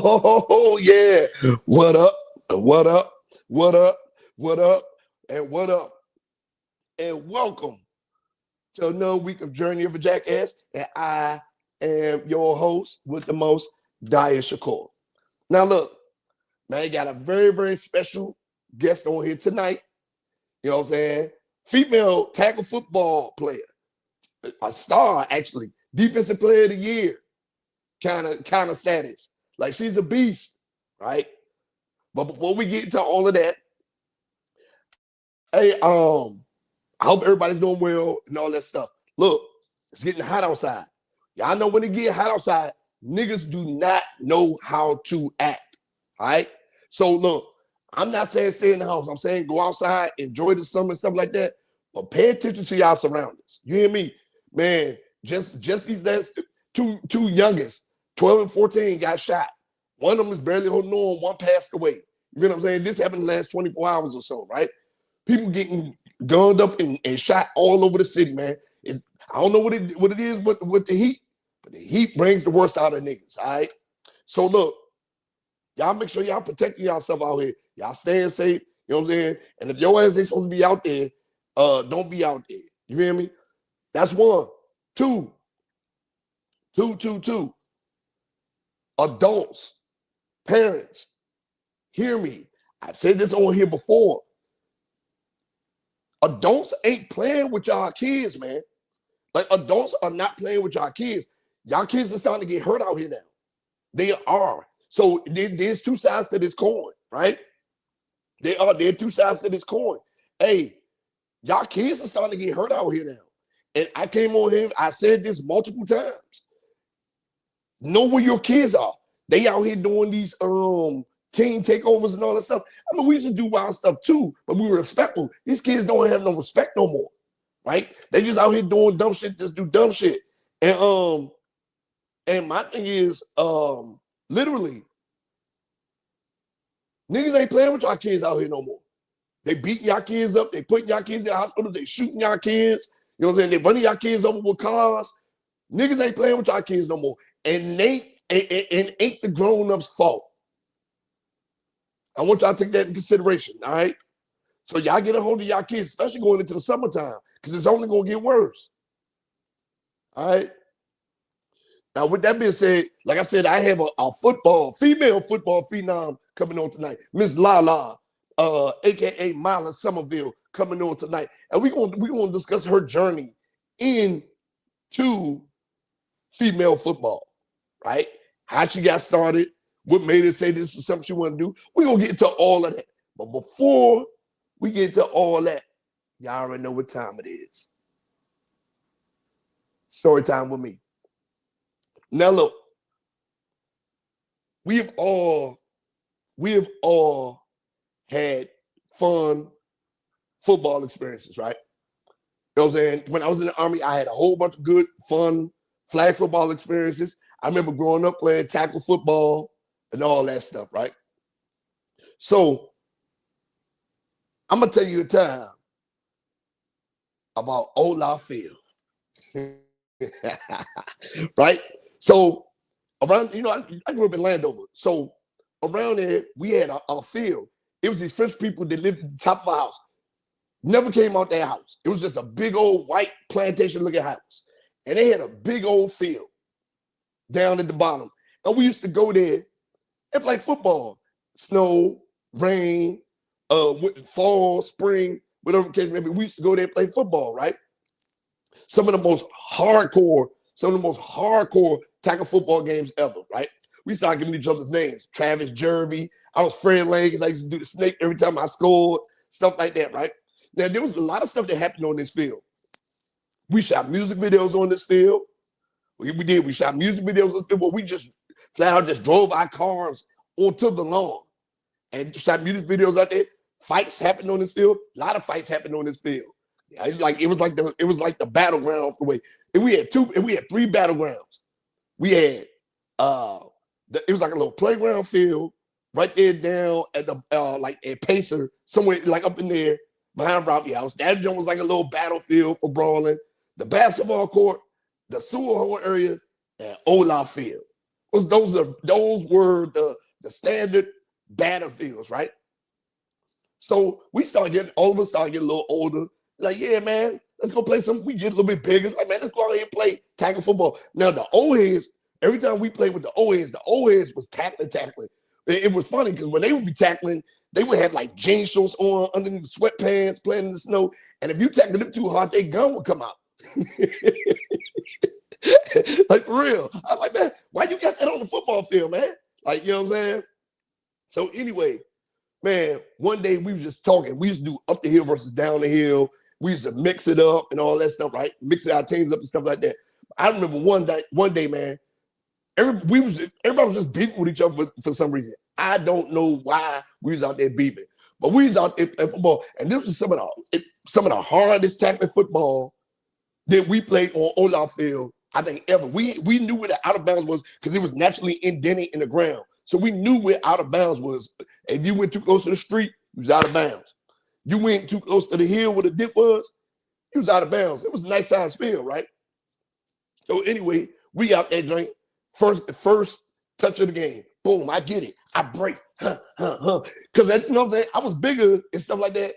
Oh, yeah. What up? What up? What up? What up? And what up? And welcome to another week of Journey of a Jackass. And I am your host with the most, Daya Shakur. Now, look, man, I got a very, very special guest on here tonight. You know what I'm saying? Female tackle football player, a star, actually, defensive player of the year, kind of status. Like, she's a beast, right? But before we get into all of that, hey, I hope everybody's doing well and all that stuff. Look, it's getting hot outside. Y'all know when it get hot outside, niggas do not know how to act, all right? So look, I'm not saying stay in the house. I'm saying go outside, enjoy the summer and stuff like that, but pay attention to y'all surroundings. You hear me? Man, just these last two youngest, 12 and 14, got shot. One of them is barely holding on, one passed away. You know what I'm saying? This happened in the last 24 hours or so, right? People getting gunned up and shot all over the city, man. I don't know what it is with the heat, but the heat brings the worst out of niggas, all right? So look, y'all make sure y'all protecting yourself out here. Y'all staying safe, you know what I'm saying? And if your ass ain't supposed to be out there, don't be out there. You hear me? That's one. Two. Adults, parents, hear me. I've said this on here before. Adults ain't playing with y'all kids, man. Like, adults are not playing with y'all kids. Y'all kids are starting to get hurt out here now. They are. So there's two sides to this coin, right? There are two sides to this coin. Hey, y'all kids are starting to get hurt out here now. And I came on here, I said this multiple times. Know where your kids are. They out here doing these team takeovers and all that stuff. I mean, we used to do wild stuff too, but we were respectful. These kids don't have no respect no more, right? They just out here doing dumb shit, just do dumb shit. And my thing is, literally, niggas ain't playing with y'all kids out here no more. They beating y'all kids up, they putting y'all kids in the hospital, they shooting y'all kids, you know what I'm saying? They running y'all kids over with cars. Niggas ain't playing with y'all kids no more. And ain't the grown-ups' fault. I want y'all to take that in consideration, all right? So y'all get a hold of y'all kids, especially going into the summertime, because it's only going to get worse. All right? Now, with that being said, like I said, I have a female football phenom coming on tonight. Miss Lala, a.k.a. Myla Somerville, coming on tonight. And we're gonna discuss her journey into female football, right? How she got started, what made her say this was something she wanted to do. We're going to get into all of that. But before we get into all that, y'all already know what time it is. Story time with me. Now, look, we have all had fun football experiences, right? You know what I'm saying? When I was in the Army, I had a whole bunch of good, fun flag football experiences. I remember growing up playing tackle football and all that stuff, right? So I'm going to tell you a time about Olaf Field. Right? So around, I grew up in Landover. So around there, we had a field. It was these French people that lived at the top of a house. Never came out their house. It was just a big old white plantation-looking house. And they had a big old field down at the bottom. And we used to go there and play football. Snow, rain, fall, spring, whatever the case may be. We used to go there and play football, right? Some of the most hardcore tackle football games ever, right? We started giving each other's names. Travis Jervy. I was Fred Lang because I used to do the snake every time I scored, stuff like that, right? Now, there was a lot of stuff that happened on this field. We shot music videos on this field. We did. We shot music videos on this field, but we just flat out just drove our cars onto the lawn and shot music videos out there. Fights happened on this field. A lot of fights happened on this field. It was like the battleground for the way. And we had three battlegrounds. We had it was like a little playground field right there down at the like at Pacer, somewhere like up in there behind Robbie House. That joint was like a little battlefield for brawling. The basketball court, the sewer hole area, and Olaf Field. Those were the standard battlefields, right? So all of us started getting a little older. Like, yeah, man, let's go play some. We get a little bit bigger. Like, man, let's go out here and play tackle football. Now, the old heads, every time we played with the old heads was tackling. It was funny because when they would be tackling, they would have like jean shorts on underneath the sweatpants, playing in the snow. And if you tackled them too hard, their gun would come out. Like, for real. I was like, man, why you got that on the football field, man? Like, you know what I'm saying? So anyway, man, one day we was just talking. We used to do up the hill versus down the hill. We used to mix it up and all that stuff, right? Mixing our teams up and stuff like that. I remember one day, man, everybody was just beefing with each other for some reason. I don't know why we was out there beefing, but we was out there playing football, and this was some of the hardest tackling football that we played on our field, I think, ever. We knew where the out of bounds was because it was naturally indented in the ground. So we knew where out of bounds was. If you went too close to the street, you was out of bounds. You went too close to the hill where the dip was, you was out of bounds. It was a nice size field, right? So anyway, we out there joint. First touch of the game. Boom, I get it. I break. Because, you know what I'm saying? I was bigger and stuff like that,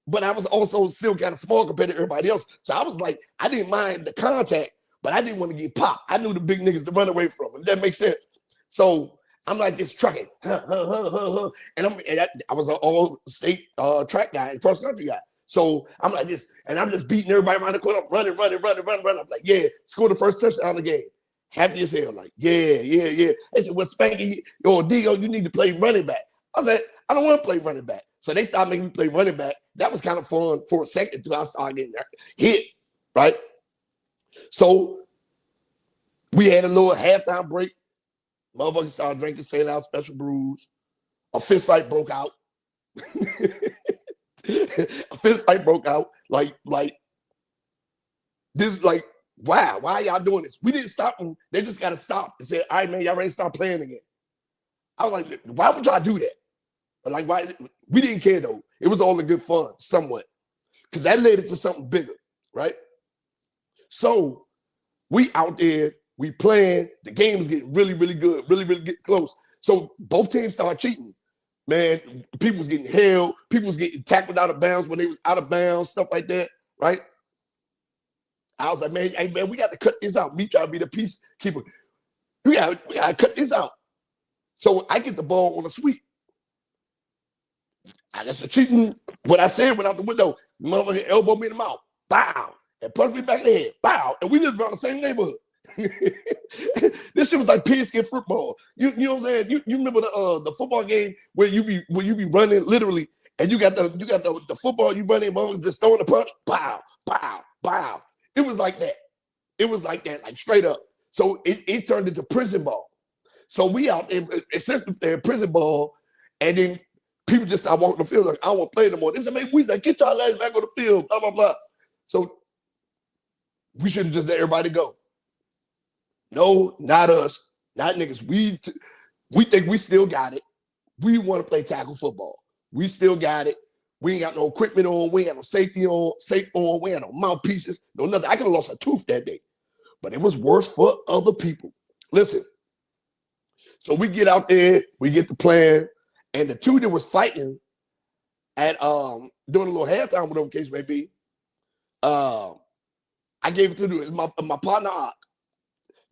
but I was also still kind of small compared to everybody else. So I was like, I didn't mind the contact, but I didn't want to get popped. I knew the big niggas to run away from. If that makes sense. So I'm like this trucking. And I was an all-state track guy and cross-country guy. So I'm like this, and I'm just beating everybody around the corner, running. I'm like, yeah, score the first touchdown of the game. Happy as hell, like, yeah. They said, well, Spanky, or Digo, you need to play running back. I said, I don't want to play running back. So they started making me play running back. That was kind of fun for a second until I started getting hit, right? So we had a little halftime break. Motherfuckers started drinking, saying out special brews. A fist fight broke out. A fist fight broke out. Like this, like, wow, why are y'all doing this? We didn't stop them. They just got to stop and say, all right, man, y'all ready to start playing again. I was like, why would y'all do that? But like, why? We didn't care, though. It was all in good fun, somewhat. Because that led it to something bigger, right? So we out there, we playing. The game was getting really, really good, really getting close. So both teams started cheating. Man, people was getting held. People was getting tackled out of bounds when they was out of bounds, stuff like that, right? I was like, man, hey, man, we got to cut this out. Me trying to be the peacekeeper. We got to cut this out. So I get the ball on a sweep. I just cheating. What I said went out the window. The motherfucker elbowed me in the mouth. Bow. And punched me back in the head. Bow. And we lived around the same neighborhood. This shit was like pigskin football. You know what I'm saying? You remember the football game where you be running literally, and you got the football you running, just throwing the punch. Bow. It was like that. Like straight up. So it turned into prison ball. So we out there, essentially they're prison ball, and then people just start walking the field like, I don't want to play no more. They said, man, we like, get y'all legs back on the field, blah, blah, blah. So we should have just let everybody go. No, not us, not niggas. We think we still got it. We want to play tackle football. We still got it. We ain't got no equipment on. We ain't got no safety on, We ain't got no mouthpieces, no nothing. I could have lost a tooth that day, but it was worse for other people. Listen, so we get out there, we get the plan, and the two that was fighting at doing a little halftime, whatever the case may be, I gave it to my partner.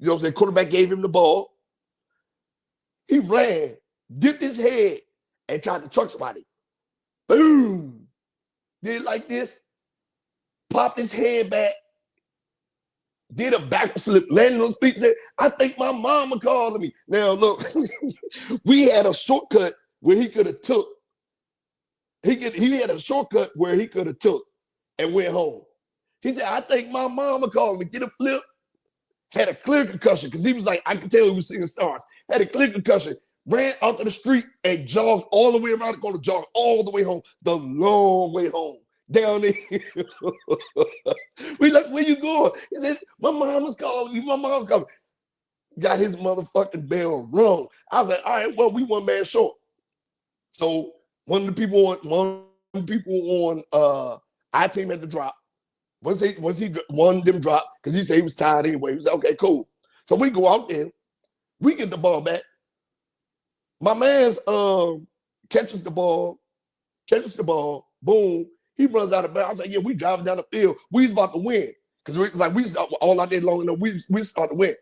You know what I'm saying? Quarterback gave him the ball. He ran, dipped his head, and tried to truck somebody. Boom! Did it like this, popped his head back, did a backflip, landed on his feet, said, I think my mama calling me. Now, look, we had a shortcut where he could have took. He had a shortcut where he could have took and went home. He said, I think my mama calling me. Did a flip, had a clear concussion, because he was like, I could tell he was seeing stars. Had a clear concussion, ran out to the street and jogged all the way around the corner, jogged all the way home, the long way home, down there. We like, where you going? He said, my mama's calling you, my mom's calling. Got his motherfucking bell wrong. I was like, all right, well, we one man short. So one of the people on our team had to drop. Once one of them dropped, because he said he was tired anyway. He was like, okay, cool. So we go out there, We get the ball back. My man's catches the ball, boom. He runs out of bounds. I was like, yeah, we driving down the field. We was about to win. Because we was like, we all out there long enough, we start to win.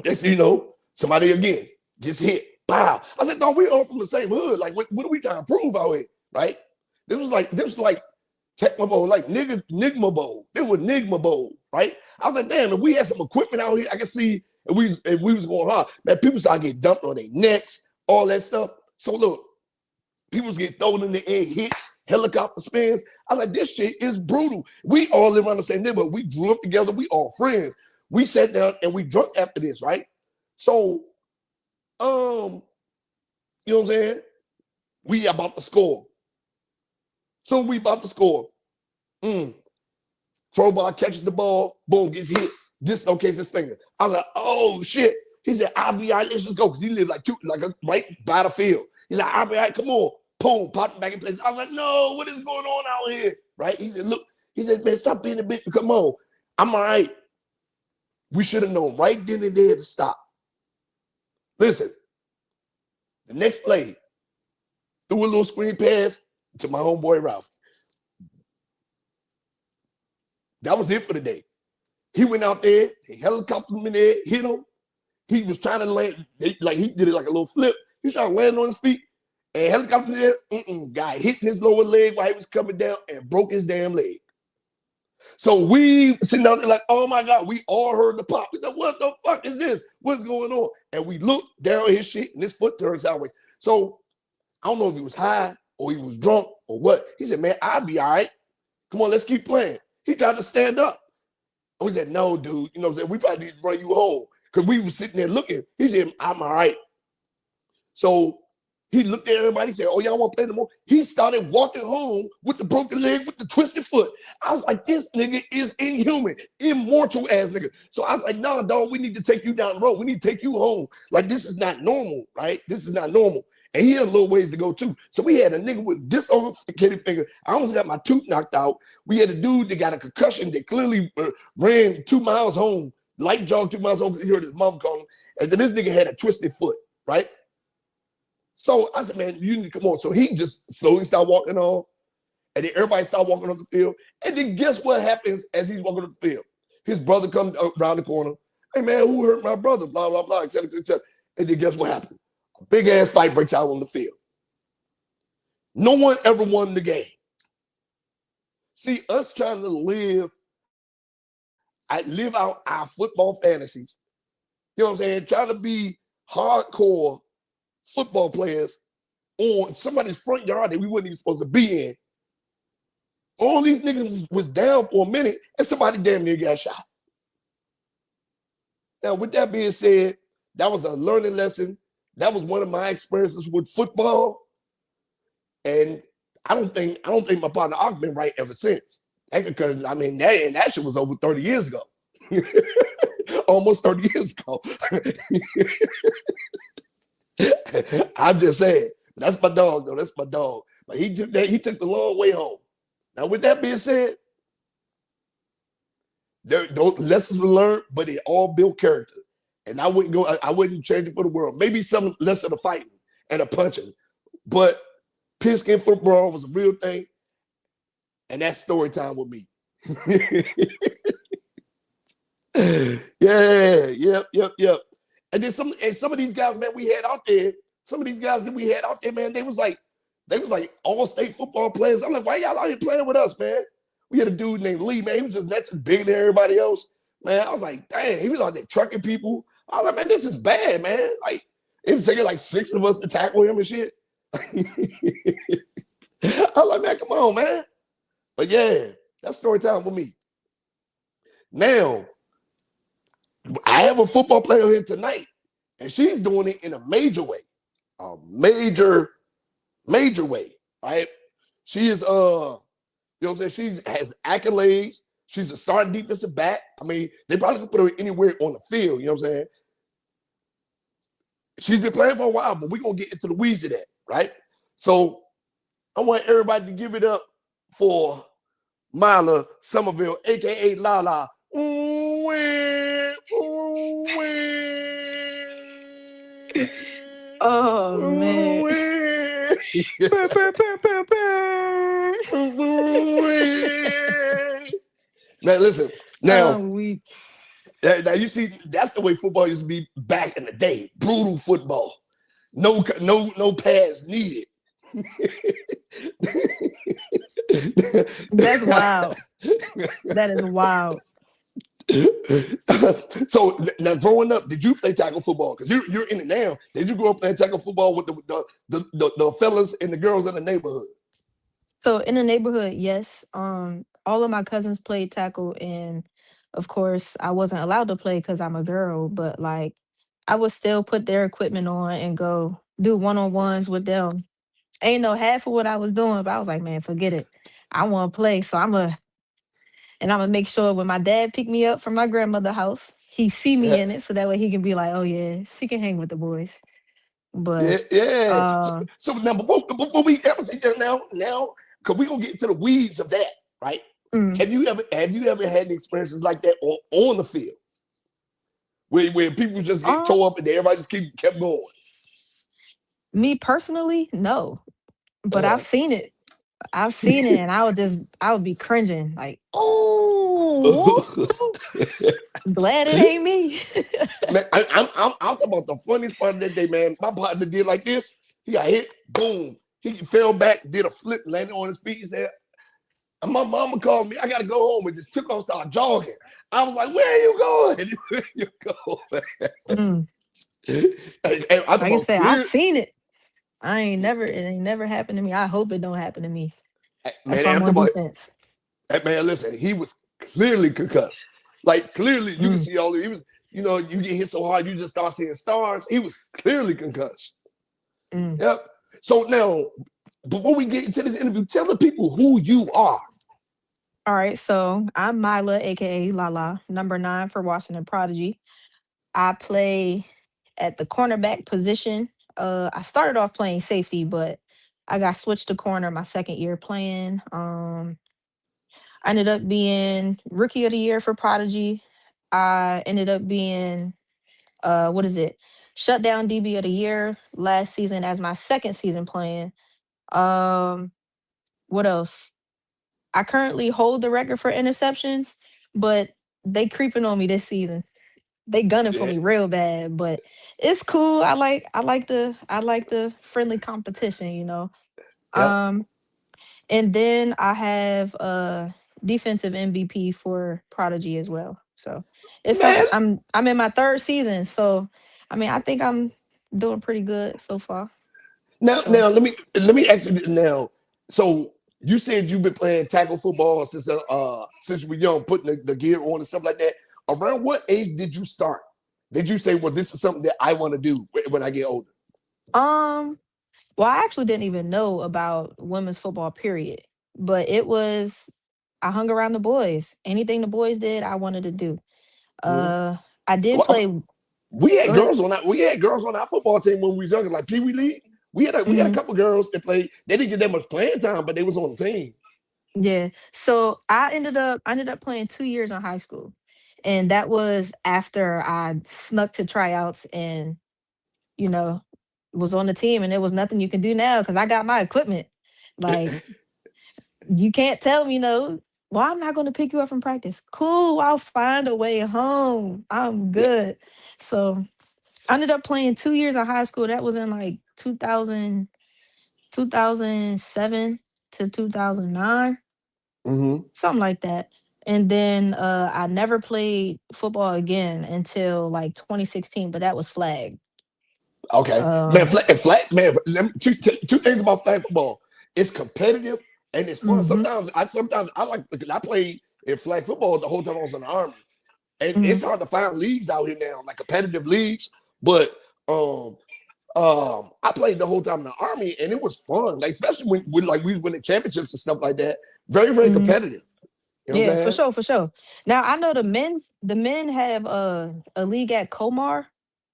Next thing you know, somebody again gets hit. Wow. I said, no, we all from the same hood. Like, what are we trying to prove out here? Right? This was like Tecmo Bowl, like Nigma Bowl. It was Nigma Bowl, right? I was like, damn, if we had some equipment out here, I could see if we was going hard. Man, people started getting dumped on their necks, all that stuff. So look, people was getting thrown in the air, hit, helicopter spins. I was like, this shit is brutal. We all live around the same neighborhood. We grew up together. We all friends. We sat down and we drunk after this, right? So, you know what I'm saying? We about to score. So we about to score. Crowbar catches the ball, boom, gets hit, dislocates his finger. I was like, oh shit. He said, I'll be all right, let's just go. Because he lived right by the field. He's like, I'll be all right, come on. Boom, popped back in place. I was like, no, what is going on out here? Right? He said, look, man, stop being a bitch. Come on. I'm all right. We should have known right then and there to stop. Listen, the next play, threw a little screen pass to my homeboy Ralph. That was it for the day. He went out there, they helicoptered him in there, hit him. He was trying to land, like he did it like a little flip. He was trying to land on his feet, and helicopter there, guy hitting his lower leg while he was coming down and broke his damn leg. So we sitting out there like, oh my God, we all heard the pop. We said, what the fuck is this? What's going on? And we looked down at his shit and his foot turned sideways. So I don't know if he was high or he was drunk or what. He said, man, I'll be all right. Come on, let's keep playing. He tried to stand up. We said, no, dude, you know what I'm saying? We probably need to run you home. Because we were sitting there looking. He said, I'm all right. So he looked at everybody. He said, oh, y'all want to play no more? He started walking home with the broken leg, with the twisted foot. I was like, this nigga is inhuman, immortal ass nigga. So I was like, nah, dog, we need to take you down the road. We need to take you home. Like, this is not normal, right? This is not normal. And he had a little ways to go too. So we had a nigga with dislocated finger. I almost got my tooth knocked out. We had a dude that got a concussion that clearly ran 2 miles home, light jogged 2 miles home. He heard his mom calling. And then this nigga had a twisted foot, right? So I said, man, you need to come on. So he just slowly started walking on. And then everybody started walking on the field. And then guess what happens as he's walking on the field? His brother comes around the corner. Hey, man, who hurt my brother? Blah, blah, blah, et cetera, et cetera. And then guess what happened? A big-ass fight breaks out on the field. No one ever won the game. See, us trying to live out our football fantasies. You know what I'm saying? Trying to be hardcore football players on somebody's front yard that we weren't even supposed to be in. All these niggas was down for a minute and somebody damn near got shot. Now, with that being said, that was a learning lesson. That was one of my experiences with football. And I don't think my partner I've been right ever since. Because I mean, that shit was over 30 years ago. Almost 30 years ago. I'm just saying. That's my dog, though. That's my dog. But he took the long way home. Now, with that being said, those lessons were learned, but it all built character. And I wouldn't change it for the world. Maybe some less of the fighting and the punching. But pigskin football was a real thing. And that's story time with me. Yeah, yep. And then some of these guys, man, we had out there, man, they was like all state football players. I'm like, why y'all out here playing with us, man? We had a dude named Lee, man. He was just naturally bigger than everybody else. Man, I was like, dang, he was out there trucking people. I was like, man, this is bad, man. Like, it was taking like 6 of us to tackle him and shit. I was like, man, come on, man. But yeah, that's story time with me. Now, I have a football player here tonight, and she's doing it in a major way. A major way, right? She is, you know what I'm saying? She has accolades. She's a starting defensive back. I mean, they probably could put her anywhere on the field, you know what I'm saying? She's been playing for a while, but we're going to get into the weeds of that, right? So I want everybody to give it up for Myla Somerville, a.k.a. Lala. Ooh, wee, ooh, wee. Oh man. Brr, brr, brr, brr, brr. Man, listen. Now, We now you see, that's the way football used to be back in the day. Brutal football. No pads needed. that's wild. That is wild. So now, growing up, did you play tackle football? Because you're in it now. Did you grow up playing tackle football with the fellas and the girls in the neighborhood? So in the neighborhood, yes. All of my cousins played tackle, and of course, I wasn't allowed to play because I'm a girl. But like, I would still put their equipment on and go do one on ones with them. Ain't know half of what I was doing, but I was like, man, forget it. I want to play, so I'm gonna make sure when my dad picked me up from my grandmother's house, he see Yeah, me in it, so that way he can be like, oh yeah, she can hang with the boys. yeah, But yeah. So, uh, so now before we ever see that now, because we gonna get into the weeds of that, right? mm, Have you ever had any experiences like that on the field where people just get um, tore up and everybody just kept going? me personally, no, but Uh, I've seen it, and I would be cringing like, oh, glad it ain't me. Man, I'm talking about the funniest part of that day, man. My partner did like this. He got hit, boom. He fell back, did a flip, landed on his feet. He said, and my mama called me. I gotta go home and just took off, started jogging. I was like, "Where are you going? Where you going?" Mm, And I like I about said, I clear, seen it. It ain't never happened to me. I hope it don't happen to me. That's man. why I'm After on about, defense. man, listen, he was clearly concussed. Like clearly, you can Mm, see all. He was, you get hit so hard, you just start seeing stars. He was clearly concussed. mm. Yep. So now, before we get into this interview, tell the people who you are. All right, so I'm Myla, aka Lala, number 9 for Washington Prodigy. I play at the cornerback position. I started off playing safety, but I got switched to corner my second year playing. I ended up being rookie of the year for Prodigy. I ended up being what is it? Shutdown DB of the year last season as my second season playing. Um, what else? I currently hold the record for interceptions, but they creeping on me this season. They gunning for Yeah. me real bad, but it's cool. I like the friendly competition, you know. Yep. Um, and then I have defensive MVP for Prodigy as well. So it's some Man, I'm in my third season, so I mean I think I'm doing pretty good so far. now, So now let me ask you now. So you said you've been playing tackle football since you were young, putting the gear on and stuff like that. Around what age did you start? Did you say, well, this is something that I want to do when I get older? um well, I actually didn't even know about women's football, period. But it was I hung around the boys. Anything the boys did, I wanted to do. Mhm. Uh, I did Well, play. we Go had ahead. girls on that. We had girls on our football team when we was younger, like Pee Wee League. We had a Mhm. couple girls that played. They didn't get that much playing time, but they was on the team. Yeah. So I ended up playing 2 years in high school, and that was after I snuck to tryouts and you know was on the team, and there was nothing you can do now because I got my equipment. Like you can't tell me no. Well, I'm not going to pick you up from practice. Cool, I'll find a way home. I'm Yeah. good. So I ended up playing 2 years in high school. That was in like 2007 to 2009, Mm-hmm. something like that. And then I never played football again until like 2016, but that was flag. Okay, man. Um, Flag, man. Two things about flag football. It's competitive and it's fun. mhm, Sometimes I like because I played in flag football the whole time I was in the army, and mhm. it's hard to find leagues out here now, like competitive leagues. But um, I played the whole time in the army, and it was fun. Like especially when like we was winning championships and stuff like that. Very very Mhm. competitive. You know what I'm Yeah, for saying? sure, for sure. Now I know the men have a league at Comar.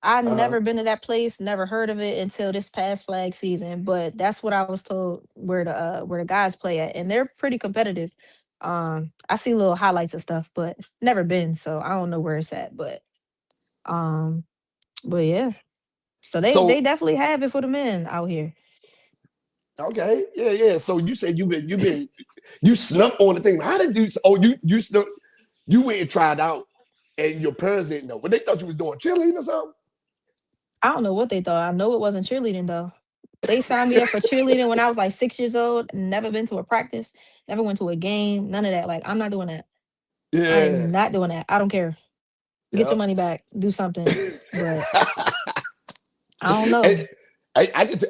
I Uh, never been to that place, never heard of it until this past flag season, but that's what I was told where the guys play at, and they're pretty competitive. I see little highlights and stuff, but never been, so I don't know where it's at, um but yeah. So they So definitely have it for the men out here. okay, yeah. So you said you snuck on the thing. How did you? Oh, you snuck. You went and tried out, and your parents didn't know, but they thought you was doing cheerleading or something. I don't know what they thought. I know it wasn't cheerleading though. They signed me up for cheerleading when I was like 6 years old. Never been to a practice, never went to a game, none of that. Like, I'm not doing that. I am Yeah, not doing that. I don't care. Get your yeah. money back. Do something. But I don't And know.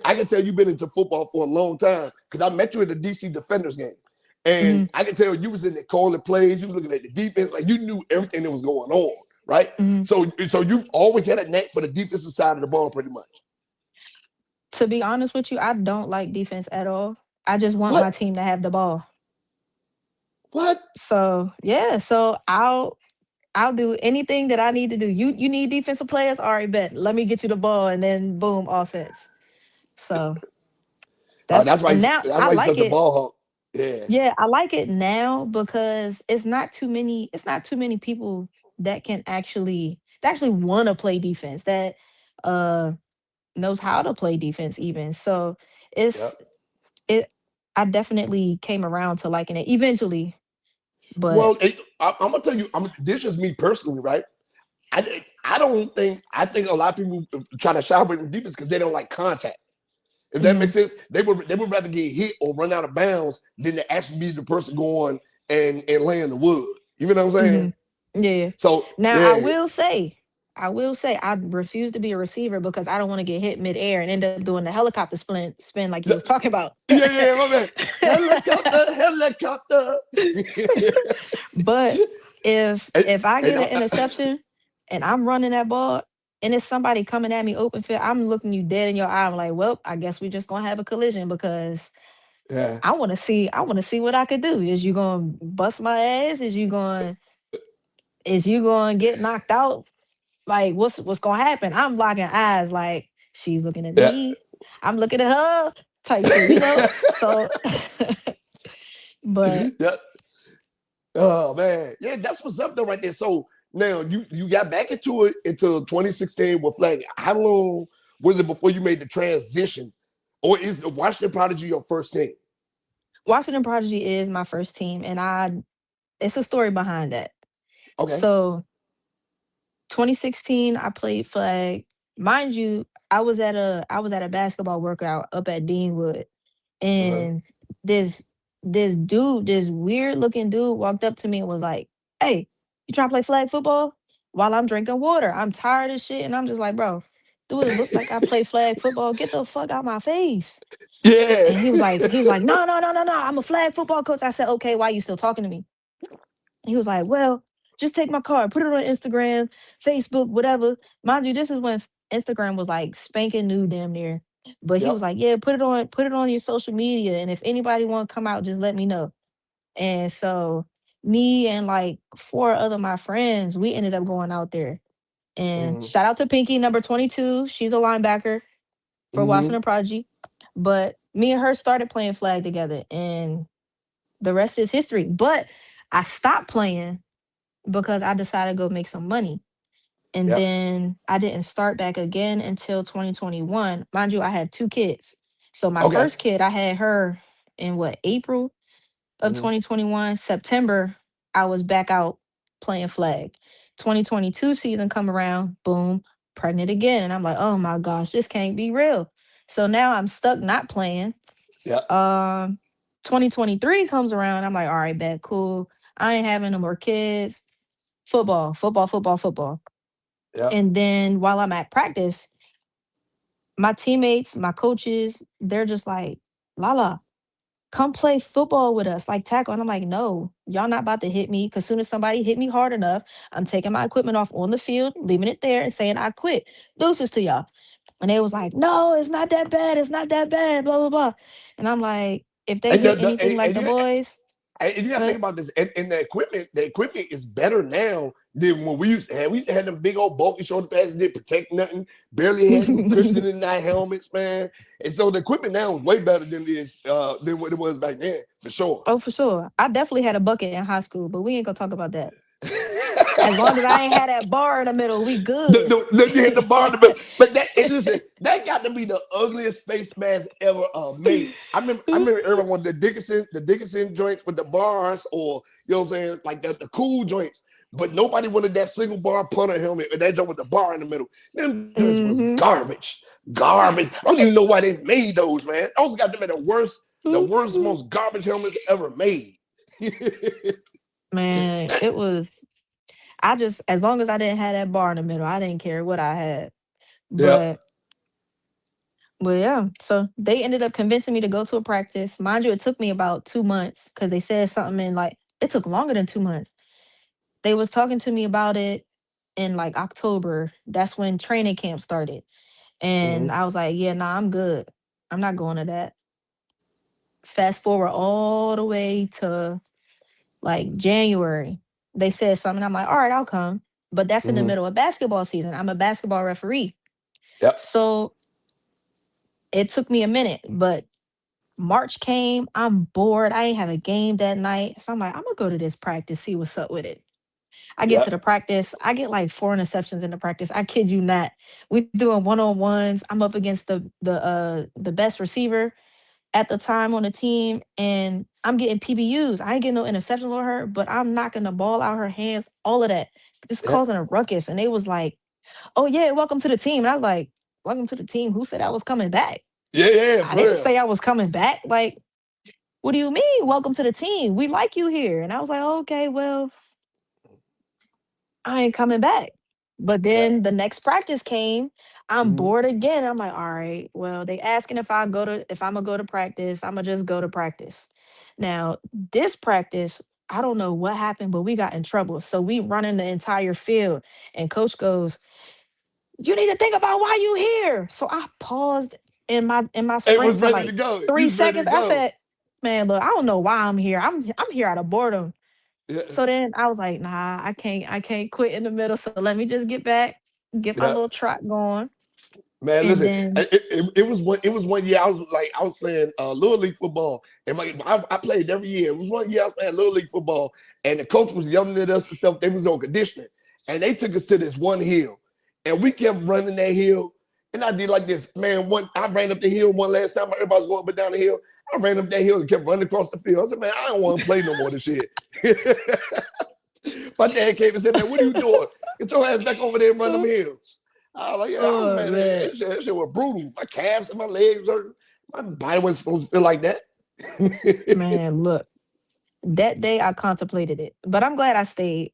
I can tell you've been into football for a long time because I met you at the DC Defenders game, and Hmm. I can tell you was in there calling plays. You was looking at the defense, like you knew everything that was going on, right? Hmm. So you've always had a knack for the defensive side of the ball, pretty much. To be honest with you, I don't like defense at all. I just want What? my team to have the ball. What? So yeah, so I'll do anything that I need to do. You need defensive players? All right, bet. Let me get you the ball and then boom, offense. So That's why and now that's I why he's like such a it. ball hawk. Yeah. Yeah, I like it now because it's not too many people that actually want to play defense, that uh knows how to play defense even. So Yeah. it's it I definitely came around to liking it eventually, but Well, I'm gonna tell you, this is me personally, right? I think a lot of people try to shy away from defense because they don't like contact. If that mhm, makes sense, they would rather get hit or run out of bounds than to actually be the person going and laying the wood. You know what I'm saying? mhm. Yeah. So Now yeah, I will say I refuse to be a receiver because I don't want to get hit midair and end up doing the helicopter spin like you was talking about. yeah, my man. Helicopter, helicopter. But and, if I and get an interception and I'm running that ball and it's somebody coming at me open field, I'm looking you dead in your eye. I'm like, well, I guess we just gonna have a collision because yeah, I want to see what I could do. Is you gonna bust my ass? Is you gonna get knocked out? Like, what's gonna happen? I'm locking eyes, like she's looking at yeah. me, I'm looking at her, type shit. So, but Yeah. Oh man, yeah, that's what's up though, right there. So now you got back into it until 2016 with Flag. How long was it before you made the transition, or is the Washington Prodigy your first team? Washington Prodigy is my first team, and it's a story behind that. Okay. So 2016, I played flag. Mind you, I was at a basketball workout up at Deanwood, Uh-huh. and this weird looking dude walked up to me and was like, "Hey, you trying to play flag football?" While I'm drinking water, I'm tired of shit, and I'm just like, "Bro, do it look like I play flag football? Get the fuck out my face!" Yeah. And he was like, "No, no, no, no, no, I'm a flag football coach." I said, "Okay, why you still talking to me?" He was like, "Well, just take my card, put it on Instagram, Facebook, whatever." Mind you, this is when Instagram was like spanking new damn near. But he Yep. was like, "Yeah, put it on your social media. And if anybody want to come out, just let me know." And so me and like four other my friends, we ended up going out there. And Hmm. shout out to Pinky, number 22. She's a linebacker for Hmm. Washington Prodigy. But me and her started playing flag together, and the rest is history. But I stopped playing because I decided to go make some money. And Yep. then I didn't start back again until 2021. Mind you, I had two kids. So my Okay. first kid, I had her in what, April of Hmm. 2021. September, I was back out playing flag. 2022 season come around, boom, pregnant again. And I'm like, oh my gosh, this can't be real. So now I'm stuck not playing. Yep. Um, 2023 comes around. I'm like, all right, bet, cool. I ain't having no more kids. Football, football, football, football. Yep. And then while I'm at practice, my teammates, my coaches, they're just like, Lala, come play football with us, like tackle. And I'm like, no, y'all not about to hit me. Cause soon as somebody hit me hard enough, I'm taking my equipment off on the field, leaving it there and saying I quit. Deuces to y'all. And they was like, no, it's not that bad. It's not that bad. Blah, blah, blah. And I'm like, if they And hit anything like and the boys, you got to think but about this. And the equipment is better now than when we used to have. We used to have them big old bulky shoulder pads that didn't protect nothing, barely had any cushion in our helmets, man. And so the equipment now is way better than what it was back then, for sure. oh, for sure. I definitely had a bucket in high school, but we ain't gonna talk about that. As long as I ain't had that bar in the middle, we good. You hit the bar in the middle. But that, and listen, that got to be the ugliest face mask ever made. I remember everyone wanted the Dickinson joints with the bars, or you know what I'm saying, like the cool joints. But nobody wanted that single bar punter helmet and that joint with the bar in the middle. Them joints was Hmm. garbage. Garbage. I don't even know why they made those, man. I also got them at the worst, most garbage helmets ever made. Man, it was. I just, as long as I didn't have that bar in the middle, I didn't care what I had. Yeah. But yeah, so they ended up convincing me to go to a practice. Mind you, it took me about 2 months because they said something in like it took longer than 2 months. They was talking to me about it in like October. That's when training camp started. And Mm-hmm. I was like, yeah, nah, I'm good. I'm not going to that. Fast forward all the way to like January. They said something. I'm like, all right, I'll come. But that's in the Mm-hmm. middle of basketball season. I'm a basketball referee. Yep. So it took me a minute, but March came. I'm bored. I ain't have a game that night. So I'm like, I'm gonna go to this practice, see what's up with it. I get to Yep. the practice. I get like 4 interceptions in the practice. I kid you not. We doing one-on-ones. I'm up against the best receiver at the time on the team, and I'm getting PBUs. I ain't getting no interceptions on her, but I'm knocking the ball out her hands, all of that. Just Yep. causing a ruckus. And they was like, oh yeah, welcome to the team. And I was like, welcome to the team. Who said I was coming back? Yeah, yeah, I for didn't real. say I was coming back. Like, what do you mean? Welcome to the team. We like you here. And I was like, okay, well, I ain't coming back. But Yeah. then the next practice came. I'm Mm-hmm. bored again. I'm like, all right, well, they asking if I'm gonna go to practice. I'm gonna just go to practice. Now, this practice, I don't know what happened, but we got in trouble. So we running the entire field, and coach goes, you need to think about why you here. So I paused in my It was sprint for ready to like go. You three was ready seconds. to I go. said, man, look, I don't know why I'm here. I'm here out of boredom. Yeah. So then I was like, nah, I can't quit in the middle. So let me just get back, get my Yeah. little trot going. Man, And listen, then it was one year I was playing little league football, and I played every year. It was one year I was playing little league football, and the coach was yelling at us and stuff. They was on conditioning, and they took us to this one hill, and we kept running that hill. And I did like this, man. I ran up the hill one last time. Everybody was going up and down the hill. I ran up that hill and kept running across the field. I said, man, I don't want to play no more this shit. My dad came and said, man, what are you doing? Get your ass back over there and run them hills. I was like, yeah, I oh man, man, that shit was brutal. My calves and my legs hurt. My body wasn't supposed to feel like that. man, look, that day I contemplated it, but I'm glad I stayed.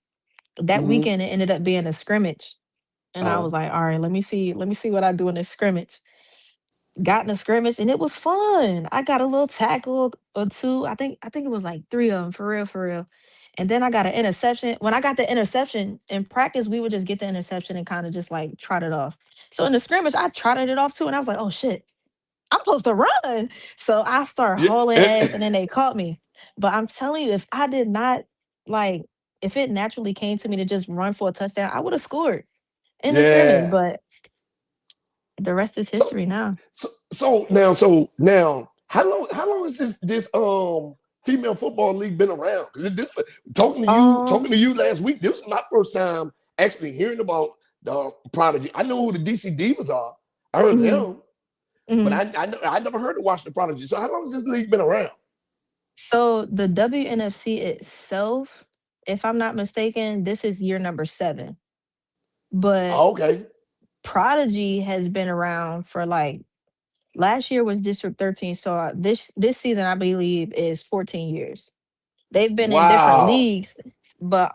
That Mm-hmm. weekend it ended up being a scrimmage. And I Uh, was like, all right, let me see what I do in this scrimmage. Got in a scrimmage and it was fun. I got a little tackle or two. I think it was like three of them for real, for real. And then I got an interception. When I got the interception in practice, we would just get the interception and kind of just like trot it off. So in the scrimmage, I trotted it off too, and I was like, oh shit, I'm supposed to run. So I start yeah, hauling ass, and then they caught me. But I'm telling you, if I did not like, if it naturally came to me to just run for a touchdown, I would have scored in the scrimmage. yeah. But the rest is So, history now. so now, how long has this female football league been around? 'Cause this talking Um, to you last week. This was my first time actually hearing about the Prodigy. I know who the DC Divas are. I heard of mhm, them, but mhm. I never heard of Washington Prodigy. So how long has this league been around? So the WNFC itself, if I'm not mistaken, this is year number 7. But Oh, okay. Prodigy has been around for like last year was District 13, so this season I believe is 14 years. They've been in different Wow. leagues, but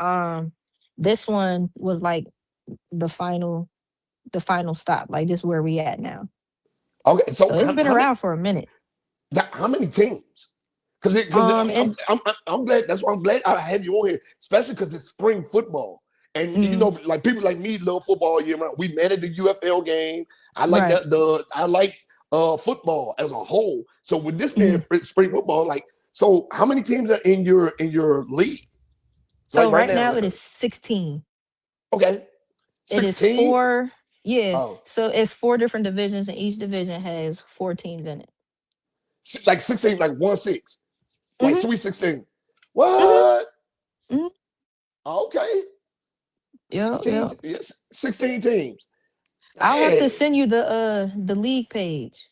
this one was like the final the final stop. Like this is where we at now. Okay. So So it's how, been how many around for a minute. how many teams? Because And I'm glad. That's why I'm glad I had you on here, especially because it's spring football, and mm, like people like me love football all year round. We met at the UFL game. I like right. that. I like football as a whole. So with this being Mhm. spring football, like, so how many teams are in your league? Like So right right now? now it is 16. Okay, It is 16. 4, yeah. Oh, So it's 4 different divisions and each division has 4 teams in it. like 16, like 1-6, like Mhm. Sweet 16. Mhm. What? Mhm. Okay. Yep, 16, yep. yes, 16 teams. I'll have to Hey, send you the league page.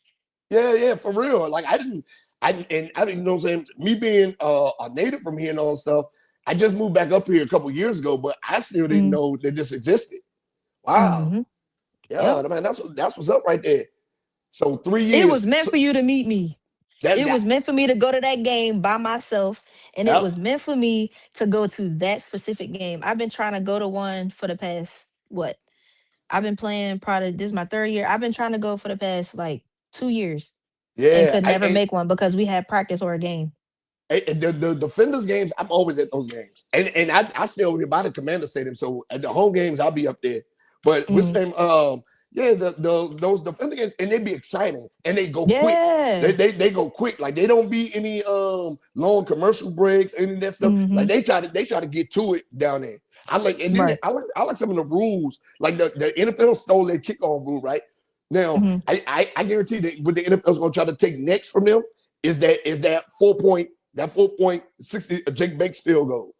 yeah, yeah, for real. Like I didn't know what I'm saying. Me being a native from here and all that stuff, I just moved back up here a couple years ago, but I still didn't Mm, know that this existed. Wow. mm-hmm. Yeah, Yep. man, that's what's up right there. So three It was years. meant So for you to meet me. that It that was meant for me to go to that game by myself, and it yep, was meant for me to go to that specific game. I've been trying to go to one for the past what? I've been playing Prodigy. This is my third year. I've been trying to go for the past like 2 years and yeah. could never make one because we had practice or a game. The defenders games, I'm always at those games, and I stay over here by the Commander Stadium. So at the home games, I'll be up there. But what's Mm, the name? Yeah, the those defender games, and they be exciting, and they go quick. They, yeah. they they go quick. Like they don't be any long commercial breaks, any of that stuff. Like Mm-hmm. they try to get to it down there. I like and then Right. I like some of the rules. Like the NFL stole their kickoff rule, right? Now Mm-hmm. I guarantee that what the NFL's gonna try to take next from them is that 4 point that 4.60 Jake Banks field goal.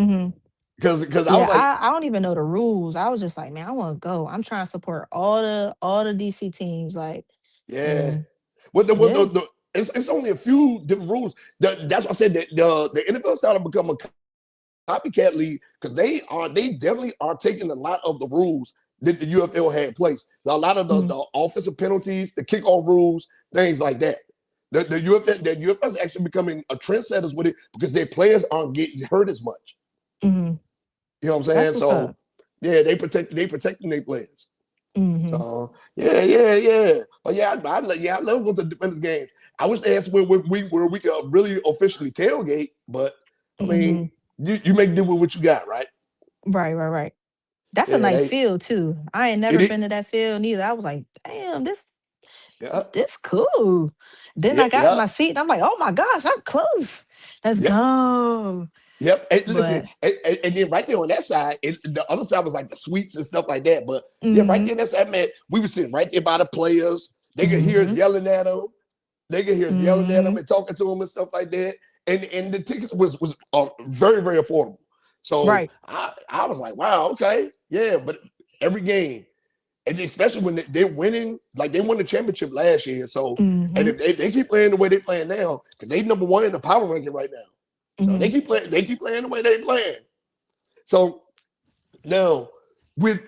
Mm-hmm. Because I Yeah, was like, I don't even know the rules. I was just like, man, I want to go. I'm trying to support all the DC teams. Like, yeah. and yeah. It's only a few different rules. That's why I said that the NFL started to become a copycat league because they definitely are taking a lot of the rules that the UFL had in place. A lot of Mm-hmm. the offensive penalties, the kickoff rules, things like that. The UFL is actually becoming a trendsetters with it because their players aren't getting hurt as much. Mm-hmm. You know what I'm That's saying? what's So up. yeah, they protecting their players. Mm-hmm. So yeah, yeah, yeah. But yeah, I love going to the defenders games. I wish they asked where we could really officially tailgate, but I Mm-hmm. mean, you make do with what you got, right? Right, right, right. That's a Yeah, nice field too. I ain't never it been to that field neither. I was like, damn, yeah, this cool. Then yeah, I got in yeah, my seat and I'm like, oh my gosh, I'm close. Let's yeah. go. Yep. And listen, But and then right there on that side, the other side was like the suites and stuff like that. But yeah, right mm-hmm, there on that side, man, we were sitting right there by the players. They could hear us mm-hmm, yelling at them. They could hear us yelling at mm-hmm, them and talking to them and stuff like that. And the tickets was very very affordable. So right. I was like, wow, okay, yeah. But every game, and especially when they're winning, like they won the championship last year. So and Mm-hmm, if they keep playing the way they're playing now, because they number one in the power ranking right now. So mm-hmm. they keep playing the way they playing. So now with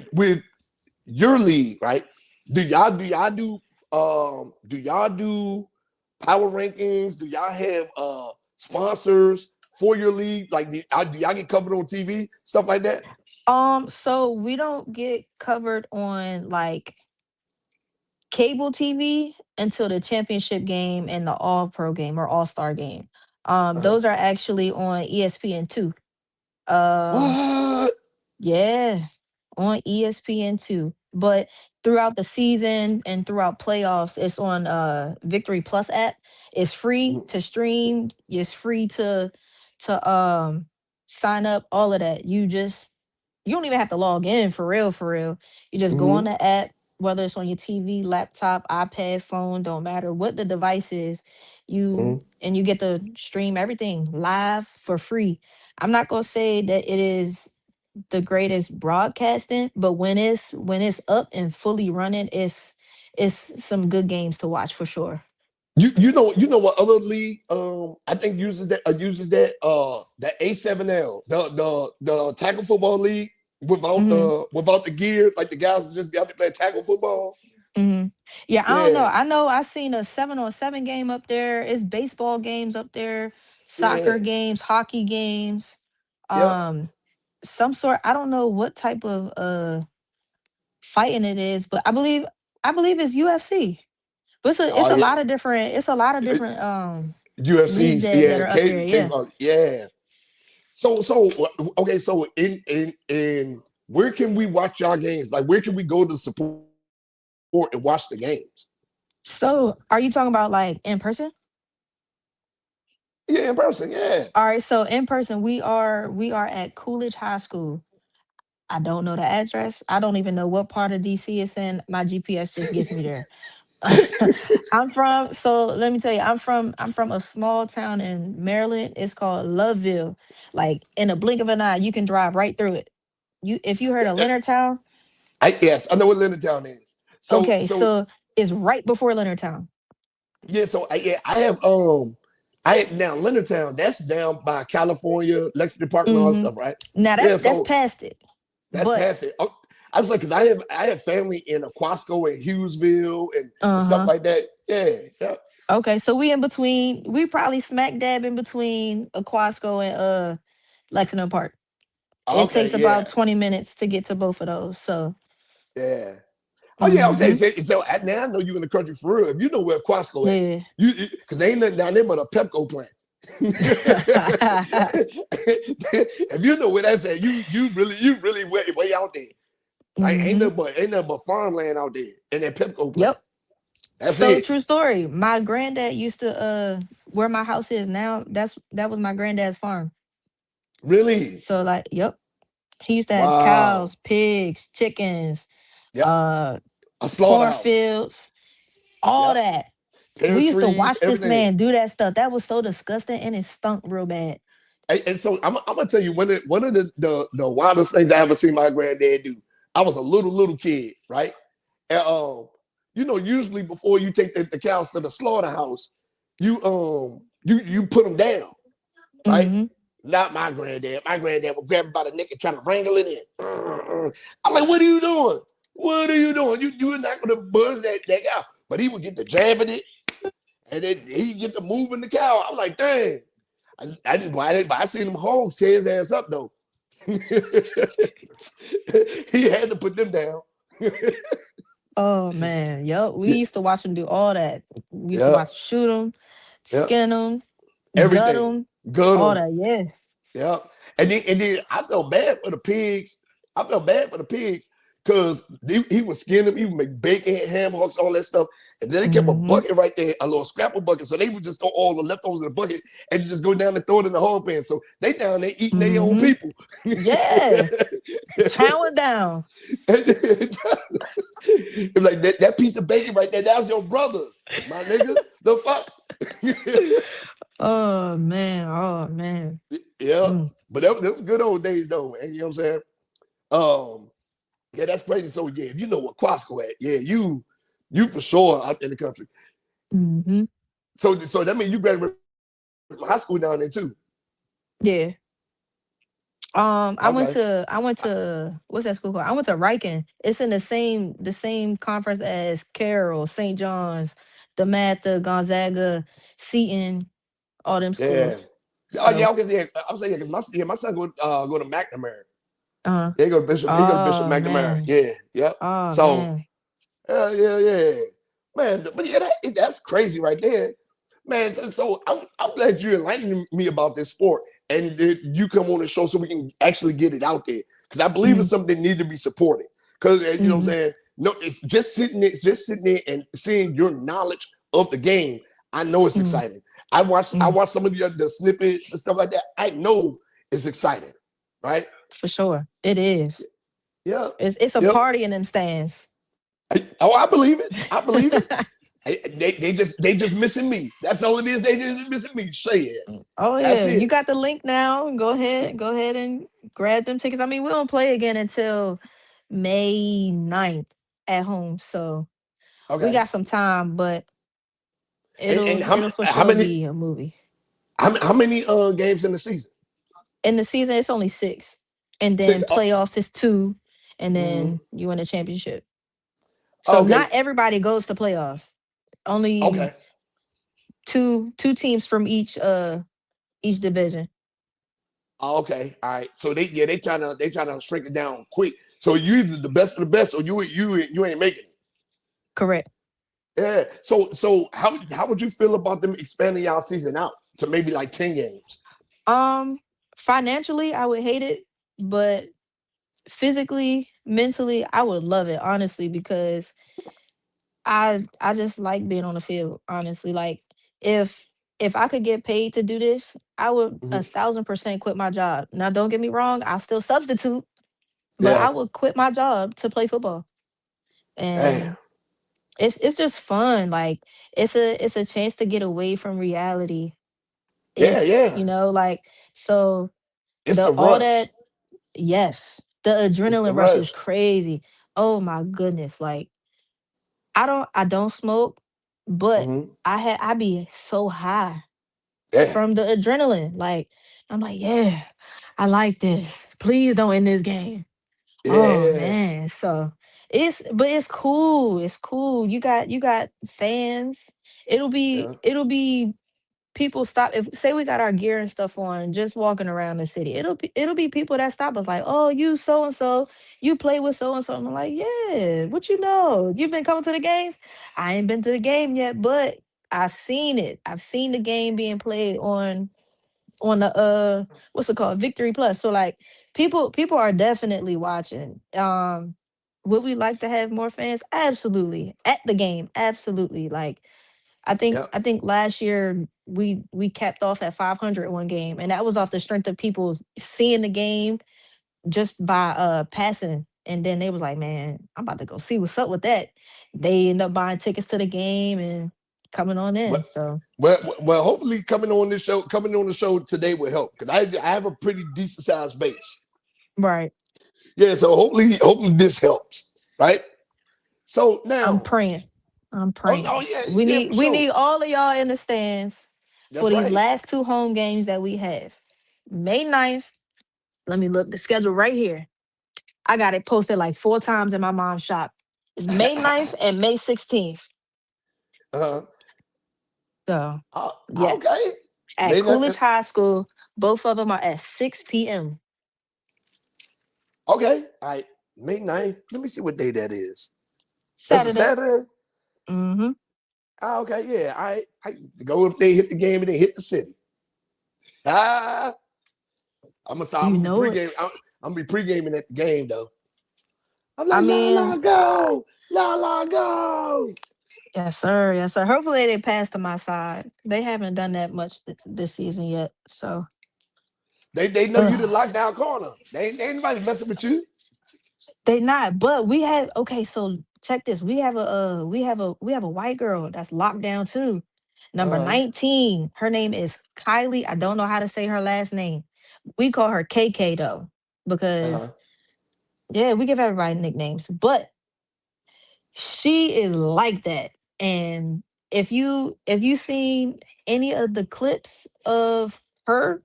your league, right? Do y'all do power rankings? Do y'all have sponsors for your league? Like do y'all get covered on TV, stuff like that? So we don't get covered on like cable TV until the championship game and the all pro game or all star game. Uh, Those are actually on ESPN2. Um, what? yeah, on ESPN2. But throughout the season and throughout playoffs, it's on Victory Plus app. It's free to stream. It's free to sign up, all of that. You don't even have to log in for real. You just go on Mm-hmm, the app, whether it's on your TV, laptop, iPad, phone, don't matter what the device is, mm-hmm. you get to stream everything live for free. I'm not gonna say that it is the greatest broadcasting, but when it's up and fully running, it's some good games to watch for sure. You know what other league I think uses that A7L the tackle football league Hmm. without the gear, like the guys just be out there playing tackle football. Hmm. Yeah, I don't know. Yeah, I know I seen a 7-on-7 game up there. It's baseball games up there, yeah, soccer games, hockey games, yep. um, some sort. I don't know what type of fighting it is, but I believe it's UFC. But Oh it's a yeah, lot of different leagues UFC's that yeah, are up there. Yeah. yeah. So okay, so in where can we watch our games? Like where can we go to support and watch the games? So, are you talking about like in person? Yeah, in person. Yeah. All right, so in person, we are at Coolidge High School. I don't know the address. I don't even know what part of DC it's in. My GPS just gets me there. So let me tell you, I'm from a small town in Maryland. It's called Loveville. Like in a blink of an eye, you can drive right through it. You if you heard of Leonardtown, Yes, I know what Leonardtown is. So okay, so so it's right before Leonardtown. yeah, so I have now Leonardtown, that's down by California, Lexington Park and all that Hmm. stuff, right? Now Yeah, that's so past it, that's but past it. Oh, I was like, cause I have family in Aquasco and Hughesville and stuff uh-huh. like that. Yeah, yeah. Okay, so we in between. We probably smack dab in between Aquasco and Lexington Park. It Okay, takes yeah, about 20 minutes to get to both of those. So, yeah. Oh yeah, okay. hmm, So now I know you in the country for real. If you know where Quasco at, yeah. you because they ain't nothing down there but a Pepco plant. If you know where that's at, you really way out there. Like Hmm. ain't nothing but farmland out there in that Pepco plant. Yep. That's So it. true story. My granddad used to where my house is now, that was my granddad's farm. Really? So like, yep. He used to have Wow. cows, pigs, chickens, Yep. uh A slaughterhouse. cornfields, all Yep. that. Pear We used to trees, watch this everything. man do that stuff. That was so disgusting and it stunk real bad. And so I'm gonna tell you one of the wildest things I ever seen my granddad do. I was a little kid, right? And, you know, usually before you take the cows to the slaughterhouse, you put them down, right? Hmm. Not my granddad. My granddad would grab him by the neck and try to wrangle it in. I'm like, what are you doing? What are you doing? You're not gonna buzz that cow. But he would get to jabbing it, and then he get to moving the cow. I'm like, dang. I didn't buy it, but I seen them hogs tear his ass up though. He had to put them down. Oh man, yep. We Yeah, used to watch him do all that. We used to yeah, watch shoot him, yeah. skin them, gut Everything. them, Good all them. that. Yeah. Yeah. And then I felt bad for the pigs. I felt bad for the pigs because he would skin them, he would make bacon, ham hocks, all that stuff. And then they kept a Hmm. bucket right there, a little scrapple bucket. So they would just throw all the leftovers in the bucket and just go down and throw it in the hog pan. So they down there eating their own Hmm. people. Yeah. Chowing down. It like that piece of bacon right there, that's your brother, my nigga. The fuck? Oh man. Oh man. Yeah. Mm. But that was good old days though, man. You know what I'm saying? Um, yeah, that's crazy. So yeah, if you know what Quasco at, yeah, you for sure out in the country. Hmm. So that means you graduated from high school down there too. Yeah. Okay. I went to what's that school called? I went to Riken. It's in the same conference as Carroll, St. John's, DeMatha, Gonzaga, Seton, all them Yeah. schools. Oh yeah, So, okay. Yeah, I'm saying because my son go to McNamara. uh, He go to Bishop. He go to Bishop oh McNamara. man, Yeah. Yep. oh So man. yeah. Man, but yeah, that's crazy right there. Man, so I'm glad you enlightened me about this sport and you come on the show so we can actually get it out there. Because I believe Mm, it's something that needs to be supported. Because you know what I'm mhm, saying? No, it's just sitting there and seeing your knowledge of the game. I know it's mm, exciting. I mm, watch some of the snippets and stuff like that. I know it's exciting. Right? for sure, it is. Yeah. It's a Yep. party in them stands. Oh, I believe it. I believe it. They just missing me. That's all it is. They just missing me. Say it. Oh That's yeah, you it. got the link now. Go ahead and grab them tickets. I mean, we don't play again until May 9th at home, so we Okay. got some time, but And it'll for sure be a movie. how many games in the season? In the season, it's only six, and Six. then playoffs is two, and Mhm. then you win a championship. So Okay. not everybody goes to playoffs. Only Okay. two teams from each division. Okay. All right. So they trying to shrink it down quick. So you either the best of the best, or you ain't making it. Correct. Yeah. So how would you feel about them expanding y'all season out to maybe like 10 games? Um, Financially, I would hate it, but physically, mentally, I would love it, honestly, because I just like being on the field, honestly. Like if if I could get paid to do this, I would Mhm. 1,000% quit my job. Now, don't get me wrong, I'll still substitute, but Yeah. I would quit my job to play football. Damn. And it's just fun. Like it's a chance to get away from reality. Yeah. It's Yeah. like so It's the the all rush. that yes. The It's the adrenaline rush is rush. crazy. Oh my goodness. Like I don't smoke, but Hmm. I be so high Yeah, from the adrenaline. Like I'm like, yeah, I like this. Please don't end this game. Oh yeah, man. So it's cool. It's cool. You got fans. It'll be yeah. it'll be people stop if say we got our gear and stuff on just walking around the city. It'll be people that stop us like, oh, you so and so, you play with so and so. I'm like, yeah, what you know? You've been coming to the games? I ain't been to the game yet, but I've seen it. I've seen the game being played on the what's it called, Victory Plus. So like people are definitely watching. Would we like to have more fans? Absolutely. At the game, absolutely. Like I think Yeah. I think last year we capped off at 500 one game, and that was off the strength of people seeing the game just by passing. And then they was like, man, I'm about to go see what's up with that. They end up buying tickets to the game and coming on in. Well, So well, hopefully coming on the show today will help because I have a pretty decent sized base. right. Yeah, so hopefully this helps, right? So I'm now, praying. I'm oh praying. yeah, We yeah, need for we sure. need all of y'all in the stands for That's these right. last two home games that we have. May 9th. Let me look the schedule right here. I got it posted like four times in my mom's shop. It's May 9th and May 16th. uh, So okay. yes. At May not, Coolidge High School. Both of them are at 6 p.m. okay. All right. May 9th. Let me see what day that is. That's a Saturday. Saturday. Mm-hmm. Okay, yeah. All right. I go up there, hit the game, and then hit the city. Ah, I'm gonna start. You I'm gonna be know it. pregame. I'm gonna be pregaming at the game though. I'm I like, la la mean, go, la la go. yes, sir. Yes, sir. Hopefully they pass to my side. They haven't done that much this season yet. So They know you the ugh. lockdown corner. They ain't nobody messing with you. They not, but we have okay, so check this. We have a white girl that's locked down too. Number Uh 19. Her name is Kylie. I don't know how to say her last name. We call her KK though, uh because yeah, we give everybody nicknames, but she is like that. And if you seen any of the clips of her,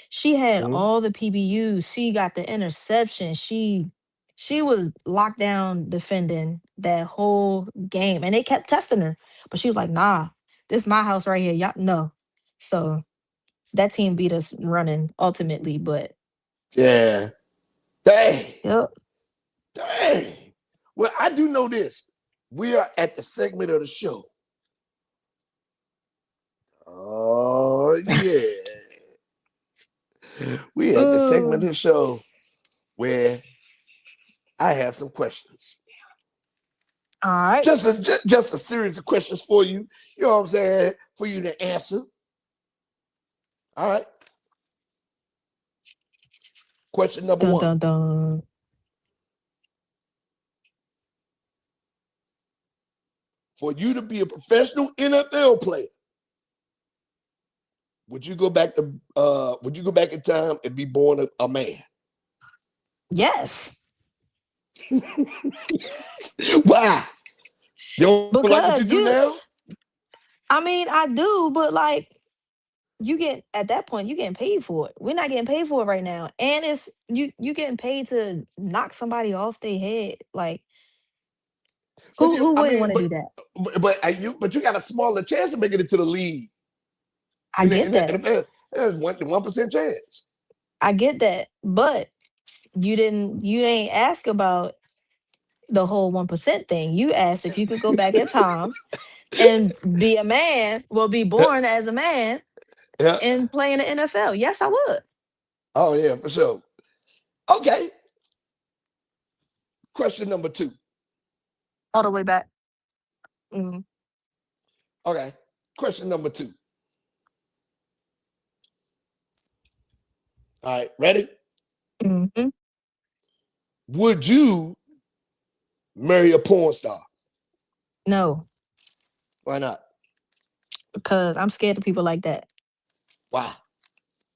she had uh. all the PBUs. She got the interception. She was locked down defending that whole game. And they kept testing her. But she was like, nah, this my house right here. Y'all no. So that team beat us running ultimately. But Yeah. Dang. yep. Dang. Well, I do know this. We are at the segment of the show. Oh yeah. We at the segment Ooh. of the show where I have some questions. All right. Just a series of questions for you. You know what I'm saying? For you to answer. All right. Question number Dun one. dun dun. For you to be a professional NFL player, would you go back in time and be born a man? Yes. Why? You don't like what you do Because now? I mean, I do, but like you get at that point, you getting paid for it. We're not getting paid for it right now, and it's you getting paid to knock somebody off their head. Like But who I wouldn't mean, want to do that? but you got a smaller chance of making it to the league I in get the that. NFL. There's 1% chance. I get that, but you ain't ask about the whole 1% thing. You asked if you could go back in time and be a man, well, be Yeah, born as a man yeah. and play in the NFL. Yes, I would. Oh yeah, for sure. Okay. Question number two. All the way back. Mm-hmm. Okay. Question number two. All right. Ready? Mm-hmm. Would you marry a porn star? No, Why not? because I'm scared of people like that. Why?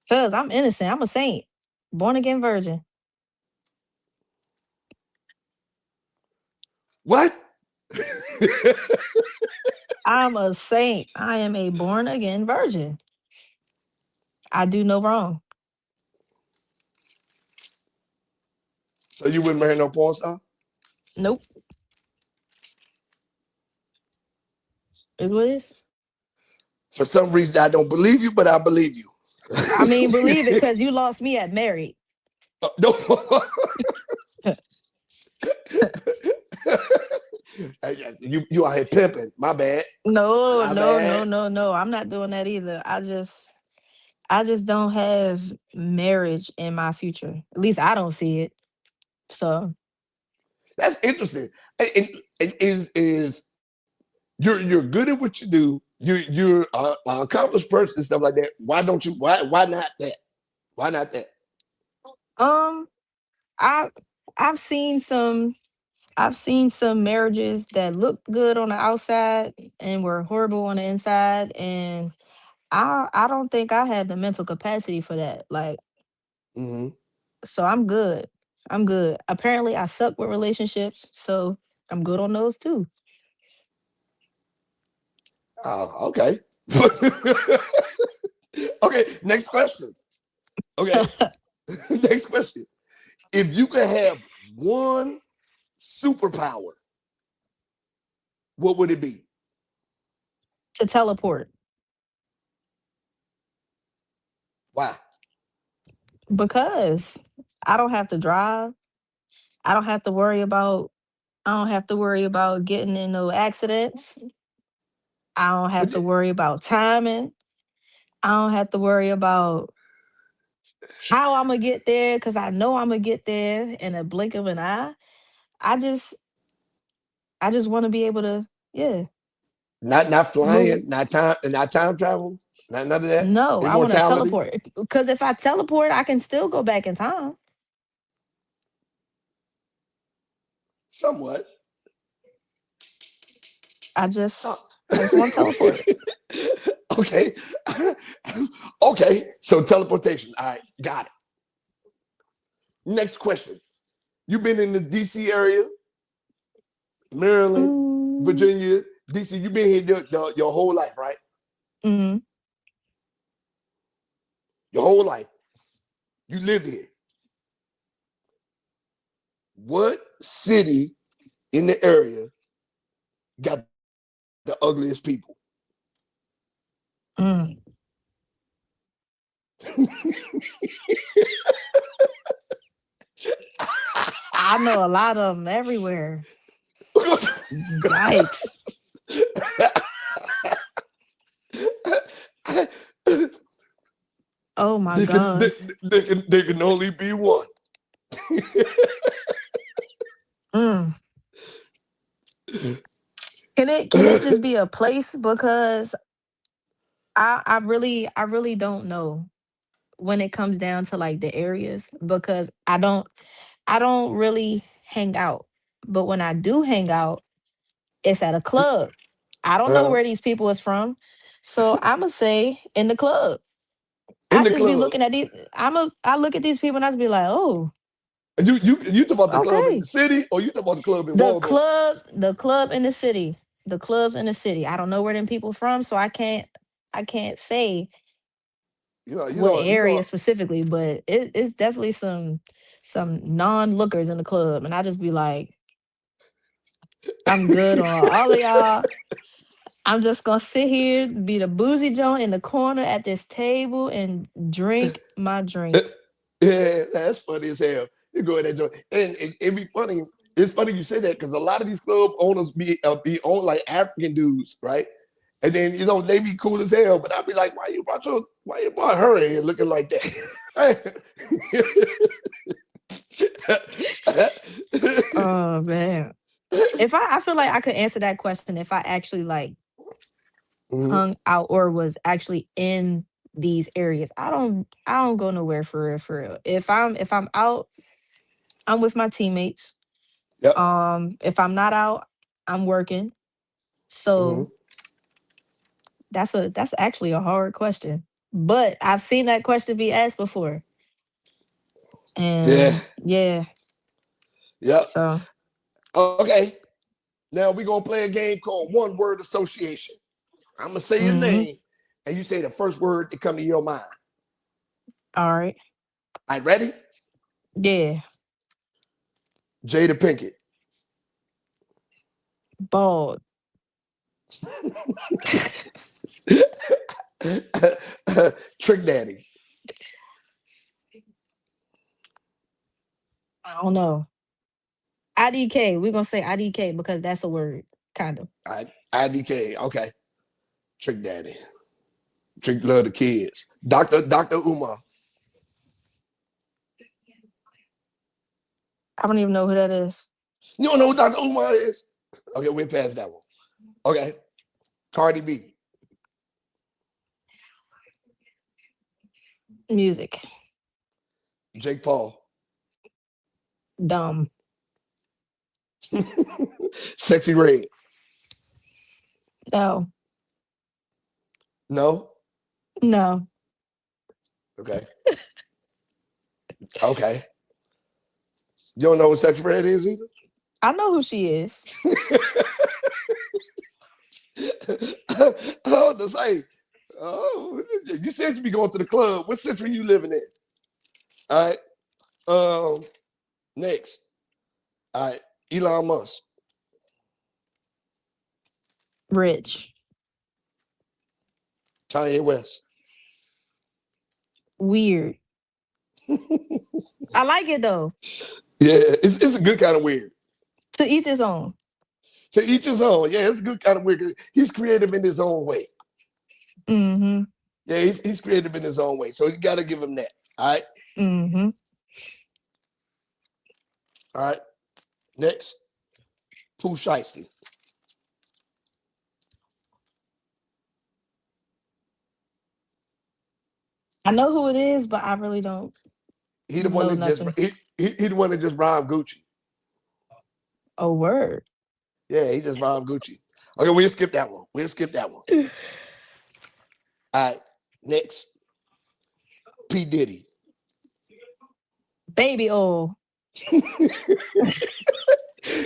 Cause I'm innocent. I'm a saint, born again virgin. What? I'm a saint. I am a born again virgin. I do no wrong. So you wouldn't marry no porn star? Nope. It was. For some reason, I don't believe you, but I believe you. I mean, believe it, because you lost me at married. No. You are here pimping. My bad. No, My no, no, bad. no, no. I'm not doing that either. I just don't have marriage in my future. At least I don't see it. So That's interesting. Is you're good at what you do. You're an accomplished person and stuff like that. Why don't you? Why not that? Why not that? um I I've seen some I've seen some marriages that looked good on the outside and were horrible on the inside, and I don't think I had the mental capacity for that. Like, Hmm. so I'm good. I'm good. Apparently I suck with relationships, so I'm good on those too. Oh, okay. Okay. Next question. Okay. Next question. If you could have one superpower, what would it be? To teleport, Why? because I don't have to drive. I don't have to worry about I don't have to worry about getting in no accidents. I don't have But to worry about timing. I don't have to worry about how I'm gonna get there, because I know I'm gonna get there in a blink of an eye. I just I just want to be able to, yeah, not move. flying, not time travel, not none of that. No, I want to Immortality, teleport, because if I teleport, I can still go back in time. somewhat. I Uh, just I just want to teleport. okay. Okay. So teleportation. All right. Got it. Next question. You've been in the DC area, Maryland, Mm, Virginia, DC. You've been here your whole life, right? mm, Your whole life. You lived here. What city in the area got the ugliest people? mm. I know a lot of them everywhere. Yikes! Oh my there, can, there, gosh. there can only be one. Mm. Can it just be a place, because I really don't know when it comes down to like the areas, because I don't really hang out. But when I do hang out, it's at a club. I don't know uh, where these people is from. So I'ma say in the club. in I the just be club. looking at these. I look at these people and I just be like, oh, You talk about the club in the okay. city, or you talk about the club in The Walmart? club, the club in the city. The clubs in the city. I don't know where them people from, so I can't say You know, you what know, you know. area specifically, but it's definitely some non-lookers in the club. And I just be like, I'm good on all of y'all. I'm just gonna sit here, be the boozy joint in the corner at this table and drink my drink. Yeah, that's funny as hell. You go in that joint, and it be funny. It's funny you say that because a lot of these club owners be on like African dudes, right? And then they be cool as hell, but I'd be like, why you brought her in here looking like that? Oh man. I feel like I could answer that question if I actually like Mhm. hung out or was actually in these areas. I don't go nowhere for real, for real. If I'm out, I'm with my teammates. Yep. If I'm not out, I'm working. So Mhm. that's actually a hard question. But I've seen that question be asked before. Yeah. And yeah, Yep. so Okay. Now we're gonna play a game called one word association. I'm gonna say your Mm-hmm. name, and you say the first word that come to your mind. All right. All right, ready? Yeah. Jada Pinkett. Bald. Trick Daddy. I don't know. IDK. We're gonna say IDK because that's a word, kind of. IDK. Okay. Trick Daddy. Trick love the kids. Dr. Umar. I don't even know who that is. You don't know who Dr. Umar is? Okay, we're past that one. Okay. Cardi B. Music. Jake Paul. Dumb. Sexy Red. No. No? No. Okay. Okay. You don't know what Sexy Red is either? I know who she is. Oh, the same. Oh, you said you be going to the club. What century you living in? All right. Next. All right. Elon Musk. Rich. Kanye West. Weird. I like it though. Yeah, it's a good kind of weird. To each his own. To each his own. Yeah, it's a good kind of weird. He's creative in his own way. Mm-hmm. Yeah, he's creative in his own way. So you got to give him that. All right. Mm-hmm. All right. Next. Pooh Shiesty. I know who it is, but I really don't He the one know that just nothing. he the one that just rhymed Gucci. A word. Yeah, he just rhymed Gucci. Okay, we'll skip that one. We'll skip that one. All right. Next. P. Diddy. Baby oil.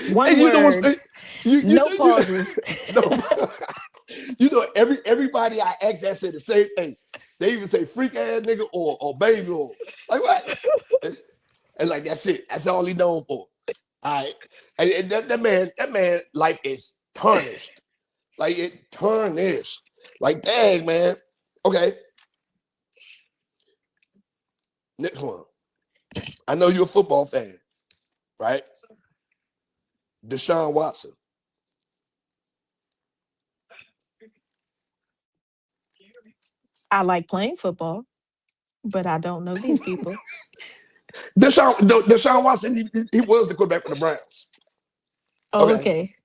One And you know word. what's No pauses. no, you know everybody I ask that say the same thing. They even say freak ass nigga or baby oil. Like what? And like that's it. That's all he known for. All right. And that man life is tarnished. Like it tarnished. Like dang man. Okay. Next one. I know you're a football fan, right? Deshaun Watson. I like playing football, but I don't know these people. Deshaun Watson, he was the quarterback for the Browns. Oh, Okay. okay.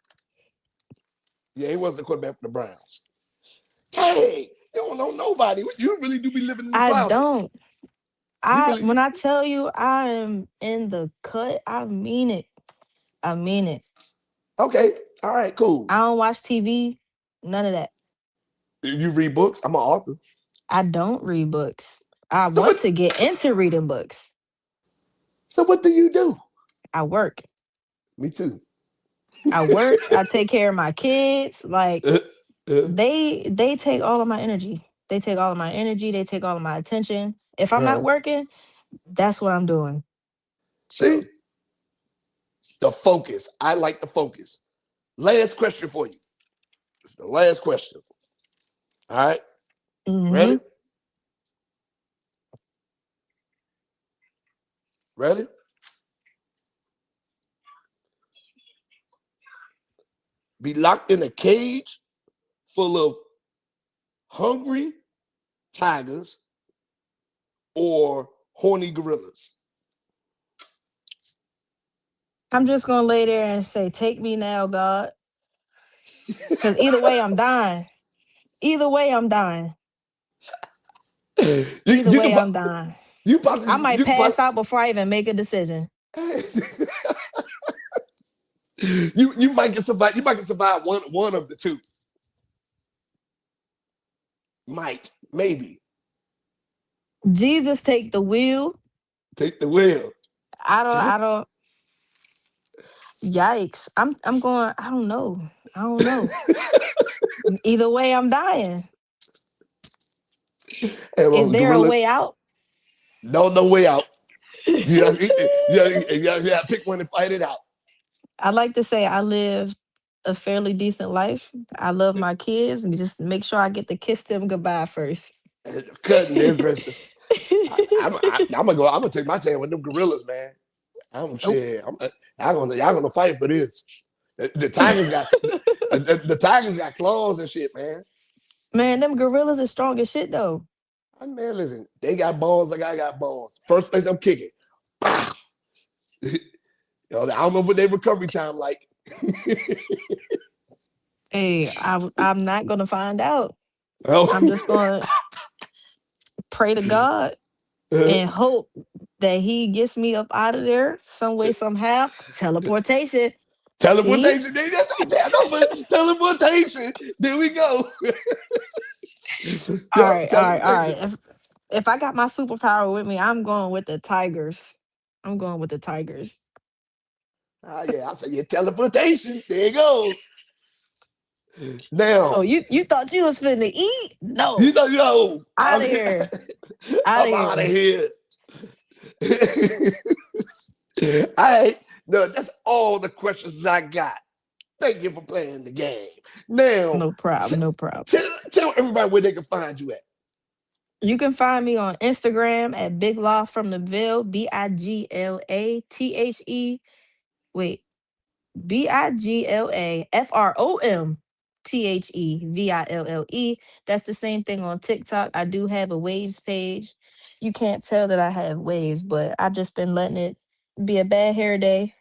Yeah, he was the quarterback for the Browns. Hey, you don't know nobody. You really do be living in the I closet. don't. You really When I tell you I am in the cut, I mean it. I mean it. okay. All right, cool. I don't watch TV. None of that. You read books? I'm an author. I don't read books. I So want what to get into reading books. so what do you do? I work. Me too. I work. I take care of my kids. Like Uh, uh, they take all of my energy. They take all of my energy. They take all of my attention. If I'm not uh. working, that's what I'm doing. See? So, The focus. I like the focus. Last question for you. It's the last question. All right. hmm Ready? Ready? Be locked in a cage full of hungry tigers or horny gorillas. I'm just gonna lay there and say, "Take me now, God," because either way, I'm dying. Either way, I'm dying. you, Either you way, can I'm dying. you I possibly might you can pass possibly, out before I even make a decision. you might get survive. You might get survive one of the two. Might maybe Jesus, take the wheel. take the wheel. I don't. I don't. Yikes. I'm going, I don't know. I don't know. Either way, I'm dying. Hey, Is well, there a gorilla, way out? no way out. You gotta pick one and fight it out. I like to say I live a fairly decent life. I love my kids and just make sure I get to kiss them goodbye first. Cutting this gracious. I'm gonna go. I'm gonna take my chance with them gorillas, man. I'm Nope. shit. Y'all gonna fight for this. The tigers got the tigers got claws and shit, man. Man, them gorillas are strong as shit though. Man, listen, they got balls like I got balls. First place I'm kicking. Pow! I don't know what their recovery time like. Hey, I'm not gonna find out. I'm Oh, just gonna pray to God and hope that He gets me up out of there some way, somehow. Teleportation. See? teleportation. Teleportation. There we go. All Yep, right, all right, all right. teleportation. If I got my superpower with me, I'm going with the tigers. I'm going with the tigers. Ah, yeah, I say yeah, teleportation. There you go. Oh, Now, you thought you was finna eat? you No. know, yo, Out of here. Out of I'm out of here. here. All right. No, that's all the questions I got. Thank you for playing the game. Now, No t- problem. No problem. tell everybody where they can find you at. You can find me on Instagram at Big Law from the Ville, BIGLATHE. Wait, BIGLAFROMTHEVILLE. That's the same thing on TikTok. I do have a waves page. You can't tell that I have waves, but I just been letting it be a bad hair day.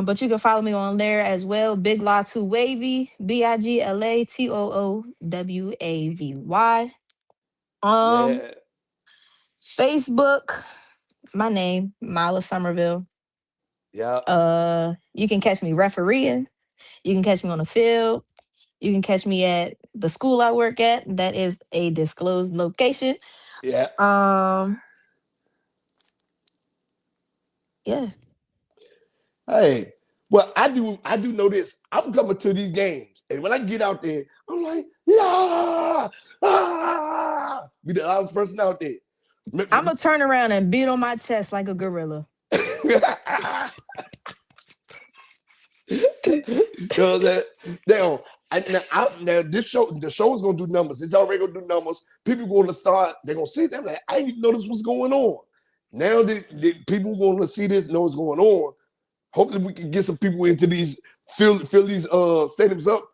But you can follow me on there as well. Big Law 2 Wavy, BIGLATOOWAVY. Um, Yeah, Facebook, my name, Myla Somerville. yeah, You can catch me refereeing. You can catch me on the field. You can catch me at the school I work at. That is a disclosed location. yeah. Um, yeah. Hey, well, I do know this. I'm coming to these games, and when I get out there, I'm like, yeah, be the loudest person out there. I'm gonna turn around and beat on my chest like a gorilla. You know what I'm saying? Now, now the show is gonna do numbers. It's already gonna do numbers. People gonna start. They're gonna see them like I didn't even know this was going on. Now the people gonna see this, know what's going on. Hopefully, we can get some people into these fill these stadiums up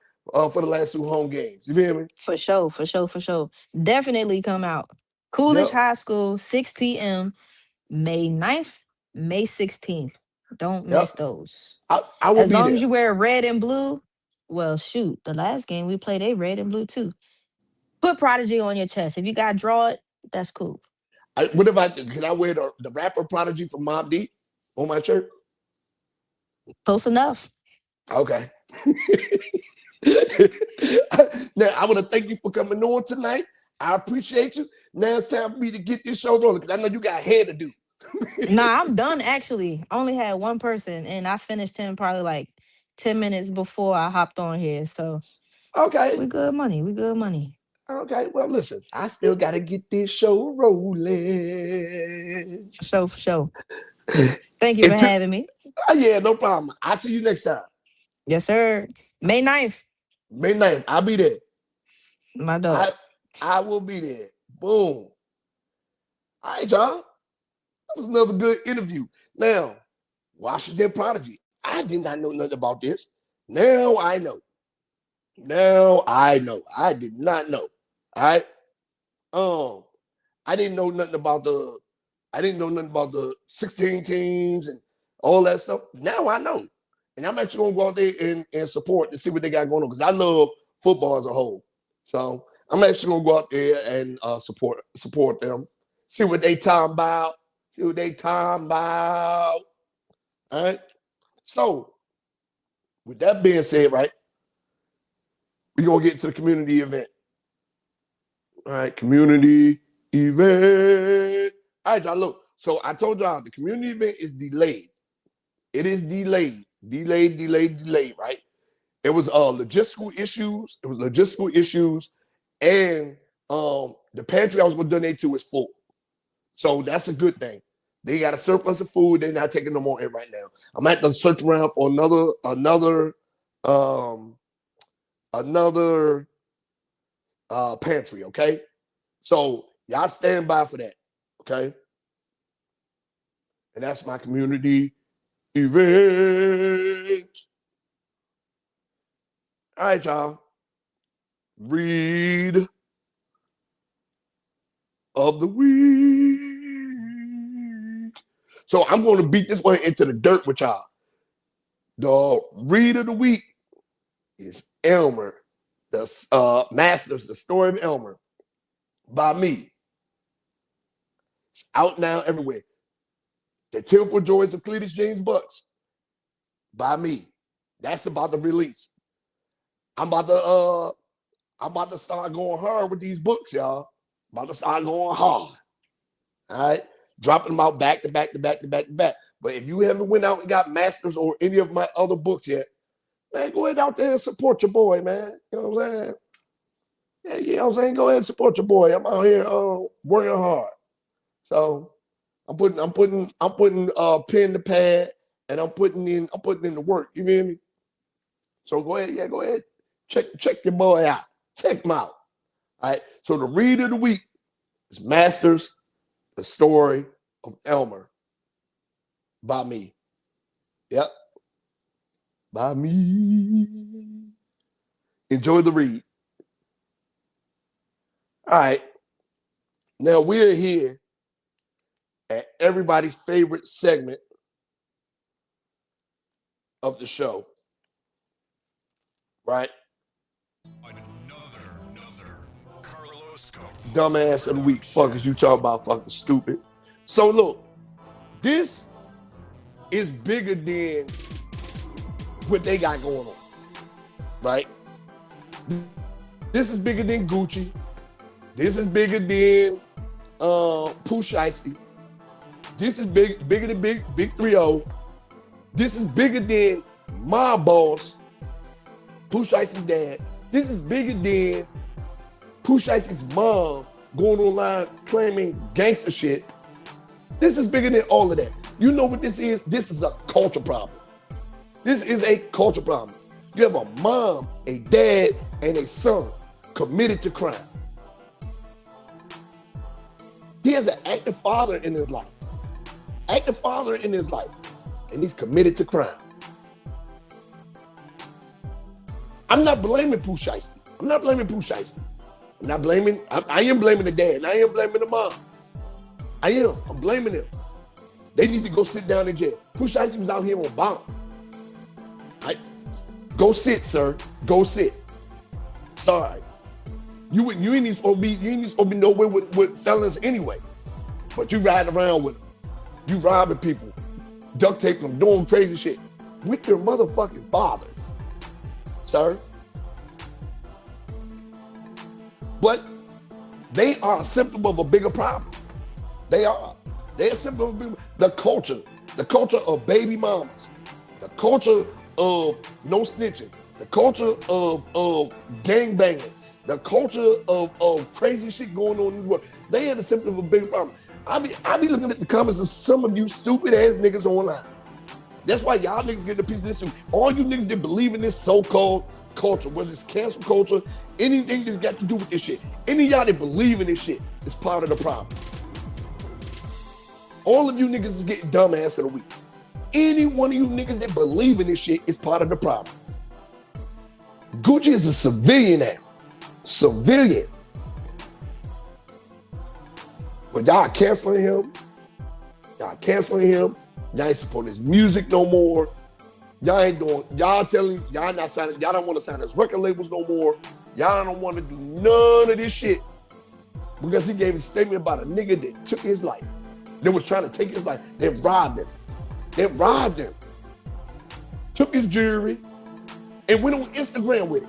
for the last two home games. You feel me? For sure, for sure, for sure. Definitely come out. Coolidge Yep. High School, 6 p.m., May 9th, May 16th. Don't Yep. miss those. I will As be long as there. you wear red and blue, well, shoot, the last game we played, they red and blue too. Put Prodigy on your chest. If you got to draw it, that's cool. What if I can I wear the rapper Prodigy from Mob Deep on my shirt? Close enough. Okay. Now, I want to thank you for coming on tonight. I appreciate you. Now it's time for me to get this show rolling because I know you got hair to do. Nah, I'm done actually. I only had one person and I finished him probably like 10 minutes before I hopped on here. So Okay. we good money. We good money. Okay. Well, listen, I still got to get this show rolling. For sure, for sure. Thank you for Until, having me. yeah, no problem. I'll see you next time. Yes, sir. May 9th, May 9th. I'll be there. my I dog. I will be there. Boom. All right, y'all. That was another good interview. Now, Washington Prodigy. I did not know nothing about this. Now I know. Now I know. I did not know. All right. Um, I didn't know nothing about the 16 teams and all that stuff. Now I know. And I'm actually gonna go out there and support to see what they got going on because I love football as a whole. So I'm actually gonna go out there and support them, see what they talking about, see what they talking about. All right. So with that being said, right, we're gonna get to the community event. All right, community event. All right, y'all look. So I told y'all the community event is delayed. It is delayed. delayed, right? It was logistical issues. It was logistical issues, and the pantry I was going to donate to is full, so that's a good thing. They got a surplus of food. They're not taking no more in right now. I'm gonna have to search around for another pantry. Okay, so y'all stand by for that. Okay, and that's my community event. All right, y'all. Read of the week. So I'm going to beat this one into the dirt with y'all. The read of the week is Elmer, the Masters, the Story of Elmer, by me. It's out now everywhere. The Tearful Joys of Cletus James Bucks, by me. That's about to release. I'm about to start going hard with these books, y'all. I'm about to start going hard. All right, dropping them out back to back to back to back to back. But if you haven't went out and got Masters or any of my other books yet, man, go ahead out there and support your boy, man. You know what I'm saying? Yeah, you know what I'm saying? Go ahead and support your boy. I'm out here working hard. So I'm putting pen to pad, and I'm putting in the work. You feel me? So go ahead. Check your boy out. Check him out. All right. So the read of the week is Masters, the Story of Elmer, by me. Yep. By me. Enjoy the read. All right. Now we're here at everybody's favorite segment of the show. Right? Another Carlos dumbass of the week. Fuckers, you talk about fucking stupid. So look, this is bigger than what they got going on. Right? This is bigger than Gucci. This is bigger than Pooh Shiesty. This is bigger than Big 3-0. This is bigger than my boss, Pooh Shiesty's dad. This is bigger than Pooh Shiesty's mom going online claiming gangster shit. This is bigger than all of that. You know what this is? This is a culture problem. This is a culture problem. You have a mom, a dad, and a son committed to crime. He has an active father in his life. And he's committed to crime. I'm not blaming Pooh Shiesty. I am blaming the dad. I am blaming the mom. I'm blaming them. They need to go sit down in jail. Pooh Shiesty was out here on bond. Right? Go sit, sir. Go sit. Sorry. You ain't even supposed to be nowhere with felons anyway. But you riding around with them. You robbing people, duct taping them, doing crazy shit with your motherfucking father, sir. But they are a symptom of a bigger problem. They're a symptom of a bigger, the culture of baby mamas, the culture of no snitching, the culture of gang banging, the culture of crazy shit going on in the world. They are the symptom of a bigger problem. I be looking at the comments of some of you stupid ass niggas online. That's why y'all niggas get a piece of this too. All you niggas that believe in this so-called culture, whether it's cancel culture, anything that's got to do with this shit. Any of y'all that believe in this shit is part of the problem. All of you niggas is getting dumbass of the week. Any one of you niggas that believe in this shit is part of the problem. Gucci is a civilian now. Civilian. But y'all canceling him. Y'all ain't supporting his music no more. Y'all not signing, y'all don't want to sign his record labels no more. Y'all don't want to do none of this shit because he gave a statement about a nigga that took his life. They was trying to take his life. They robbed him. Took his jewelry and went on Instagram with it.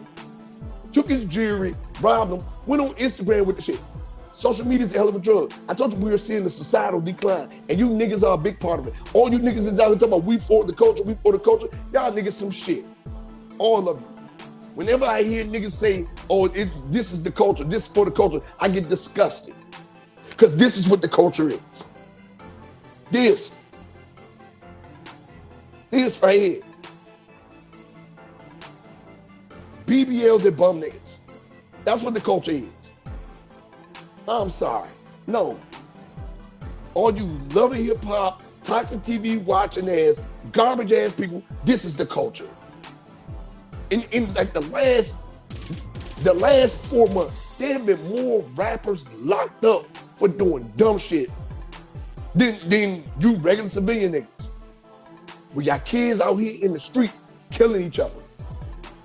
Took his jewelry, robbed him, went on Instagram with the shit. Social media is a hell of a drug. I told you we were seeing the societal decline, and you niggas are a big part of it. All you niggas is out here talking about we for the culture, we for the culture. Y'all niggas some shit. All of you. Whenever I hear niggas say, oh, this is the culture, this is for the culture, I get disgusted. Because this is what the culture is. This right here. BBLs and bum niggas. That's what the culture is. I'm sorry. No. All you loving hip hop, toxic TV watching ass, garbage ass people, this is the culture. In like the last 4 months, there have been more rappers locked up for doing dumb shit than you regular civilian niggas. We got kids out here in the streets killing each other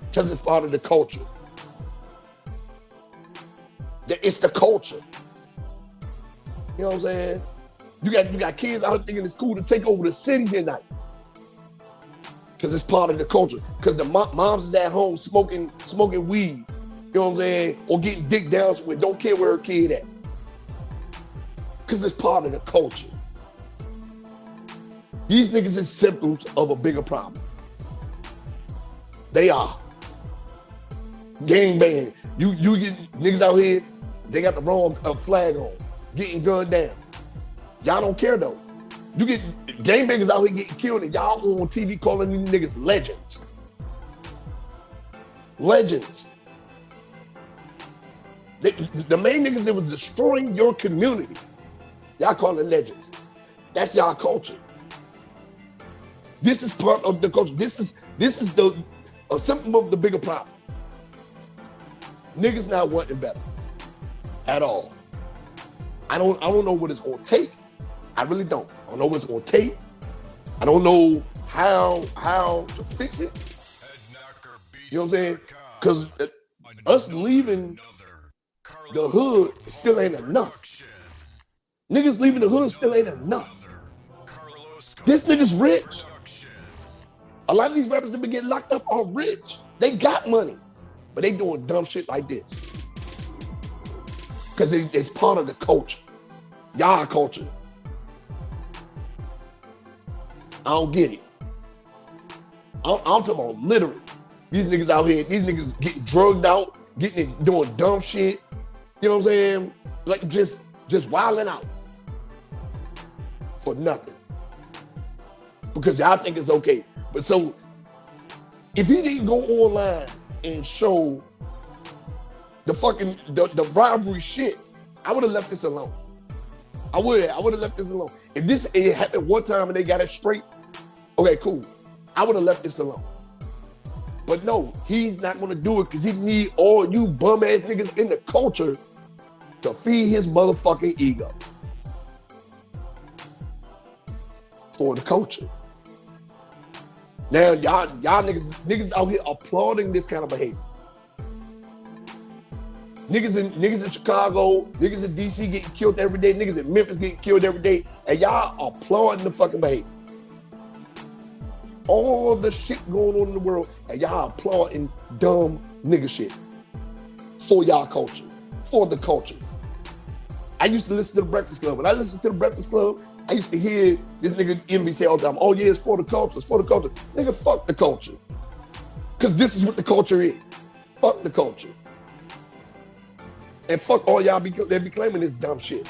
because it's part of the culture. It's the culture. You know what I'm saying? You got kids out here thinking it's cool to take over the cities at night because it's part of the culture. Because the moms is at home smoking weed. You know what I'm saying? Or getting dick down with, don't care where her kid at. Because it's part of the culture. These niggas is symptoms of a bigger problem. They are. Gangbang. You get niggas out here, they got the wrong flag on, getting gunned down. Y'all don't care though. You get gangbangers out here getting killed and y'all on TV calling these niggas legends. Legends. The main niggas that was destroying your community, y'all calling legends. That's y'all culture. This is part of the culture. This is a symptom of the bigger problem. Niggas not wanting better at all. I don't know what it's gonna take. I really don't. I don't know what it's gonna take. I don't know how to fix it. You know what I'm saying? Because us leaving the hood still ain't enough. Niggas leaving the hood still ain't enough. This nigga's rich. A lot of these rappers that been getting locked up are rich. They got money, but they doing dumb shit like this. Because it's part of the culture. Y'all culture. I don't get it. I'm talking about literally. These niggas out here, these niggas getting drugged out, doing dumb shit. You know what I'm saying? Like just wilding out. For nothing. Because y'all think it's okay. But so, if he didn't go online and show the robbery shit, I would have left this alone. I would have left this alone. If it happened one time and they got it straight, okay, cool. I would have left this alone. But no, he's not gonna do it because he need all you bum ass niggas in the culture to feed his motherfucking ego. For the culture. Now y'all niggas out here applauding this kind of behavior. Niggas in Chicago, niggas in DC getting killed every day, niggas in Memphis getting killed every day, and y'all applauding the fucking behavior. All the shit going on in the world, and y'all applauding dumb nigga shit. For y'all culture. For the culture. I used to listen to the Breakfast Club. When I listened to the Breakfast Club, I used to hear this nigga Envy say all the time, oh yeah, it's for the culture, it's for the culture. Nigga, fuck the culture. Because this is what the culture is. Fuck the culture. And fuck all y'all they be claiming this dumb shit.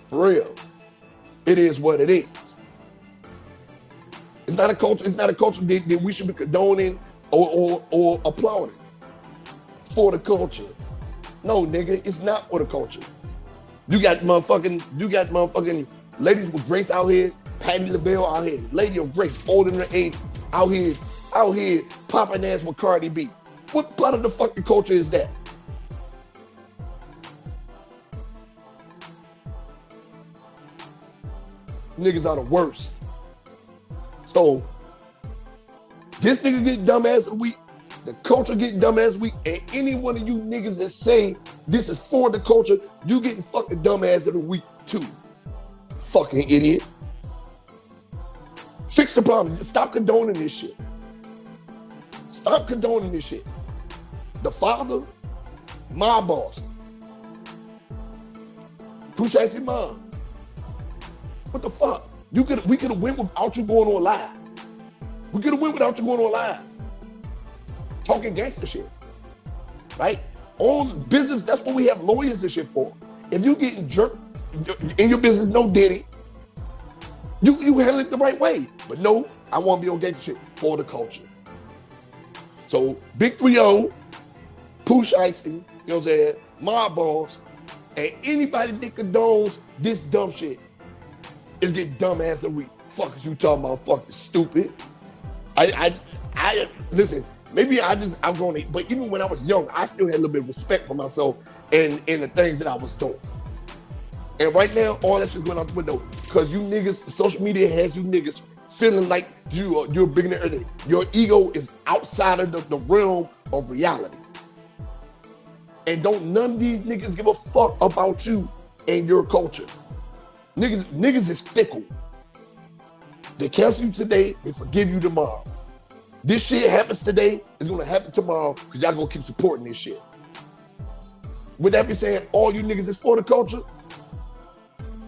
For real. It is what it is. It's not a culture that we should be condoning or applauding. For the culture. No, nigga, it's not for the culture. You got motherfucking ladies with grace out here, Patti LaBelle out here, lady of grace, older than her age, out here popping ass with Cardi B. What part of the fucking culture is that? Niggas are the worst. So, this nigga get dumbass of the week, the culture get dumbass of the week, and any one of you niggas that say this is for the culture, you getting fucking dumbass of the week too. Fucking idiot. Fix the problem. Stop condoning this shit. Stop condoning this shit. The father, my boss. Pooh Shiesty mom. What the fuck? We could have went without you going on live. We could have went without you going on live. Talking gangster shit. Right? On business, that's what we have lawyers and shit for. If you getting jerked in your business, no Diddy, you handle it the right way. But no, I want to be on gangster shit for the culture. So Big 3-0, Pooh Shiesty, you know what I'm saying, Mob Boss, and anybody that condones this dumb shit is getting dumbass a week. Fuck is you talking about? Fucking stupid. I listen. Maybe I'm going to, but even when I was young, I still had a little bit of respect for myself and the things that I was doing. And right now, all that shit's going out the window because you niggas, social media has you niggas feeling like you're bigger than everything. Your ego is outside of the realm of reality. And don't none of these niggas give a fuck about you and your culture. Niggas is fickle. They cancel you today, they forgive you tomorrow. This shit happens today, it's gonna happen tomorrow because y'all gonna keep supporting this shit. With that being said, all you niggas is for the culture,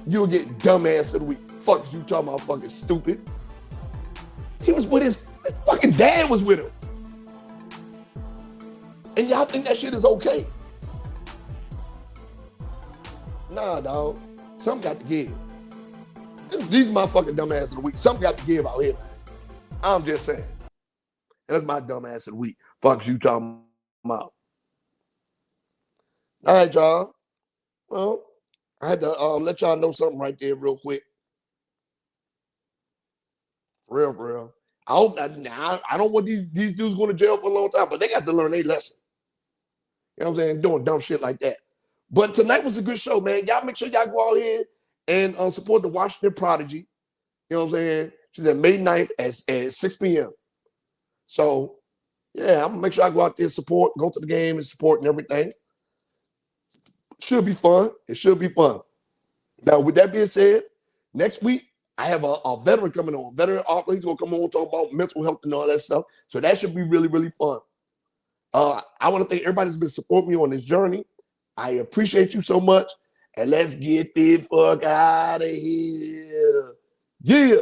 you'll get dumbass of the week. Fuck is you talking about, fucking stupid. He was with his fucking dad was with him. And y'all think that shit is okay. Nah, dog. Something got to give. These motherfucking dumbass of the week. Something got to give out here, man. I'm just saying. And that's my dumbass of the week. Fuck you talking about. All right, y'all. Well, I had to let y'all know something right there real quick. For real. I hope that I don't want these dudes going to jail for a long time, but they got to learn their lesson. You know what I'm saying? Doing dumb shit like that. But tonight was a good show, man. Y'all make sure y'all go out here and support the Washington Prodigy. You know what I'm saying? She's at May 9th at 6 p.m. So, yeah, I'm going to make sure I go out there and support, go to the game and support and everything. Should be fun. It should be fun. Now, with that being said, next week, I have a veteran coming on. Veteran author. He's going to come on and talk about mental health and all that stuff. So that should be really, really fun. I want to thank everybody that's been supporting me on this journey. I appreciate you so much. And let's get the fuck out of here. Yeah.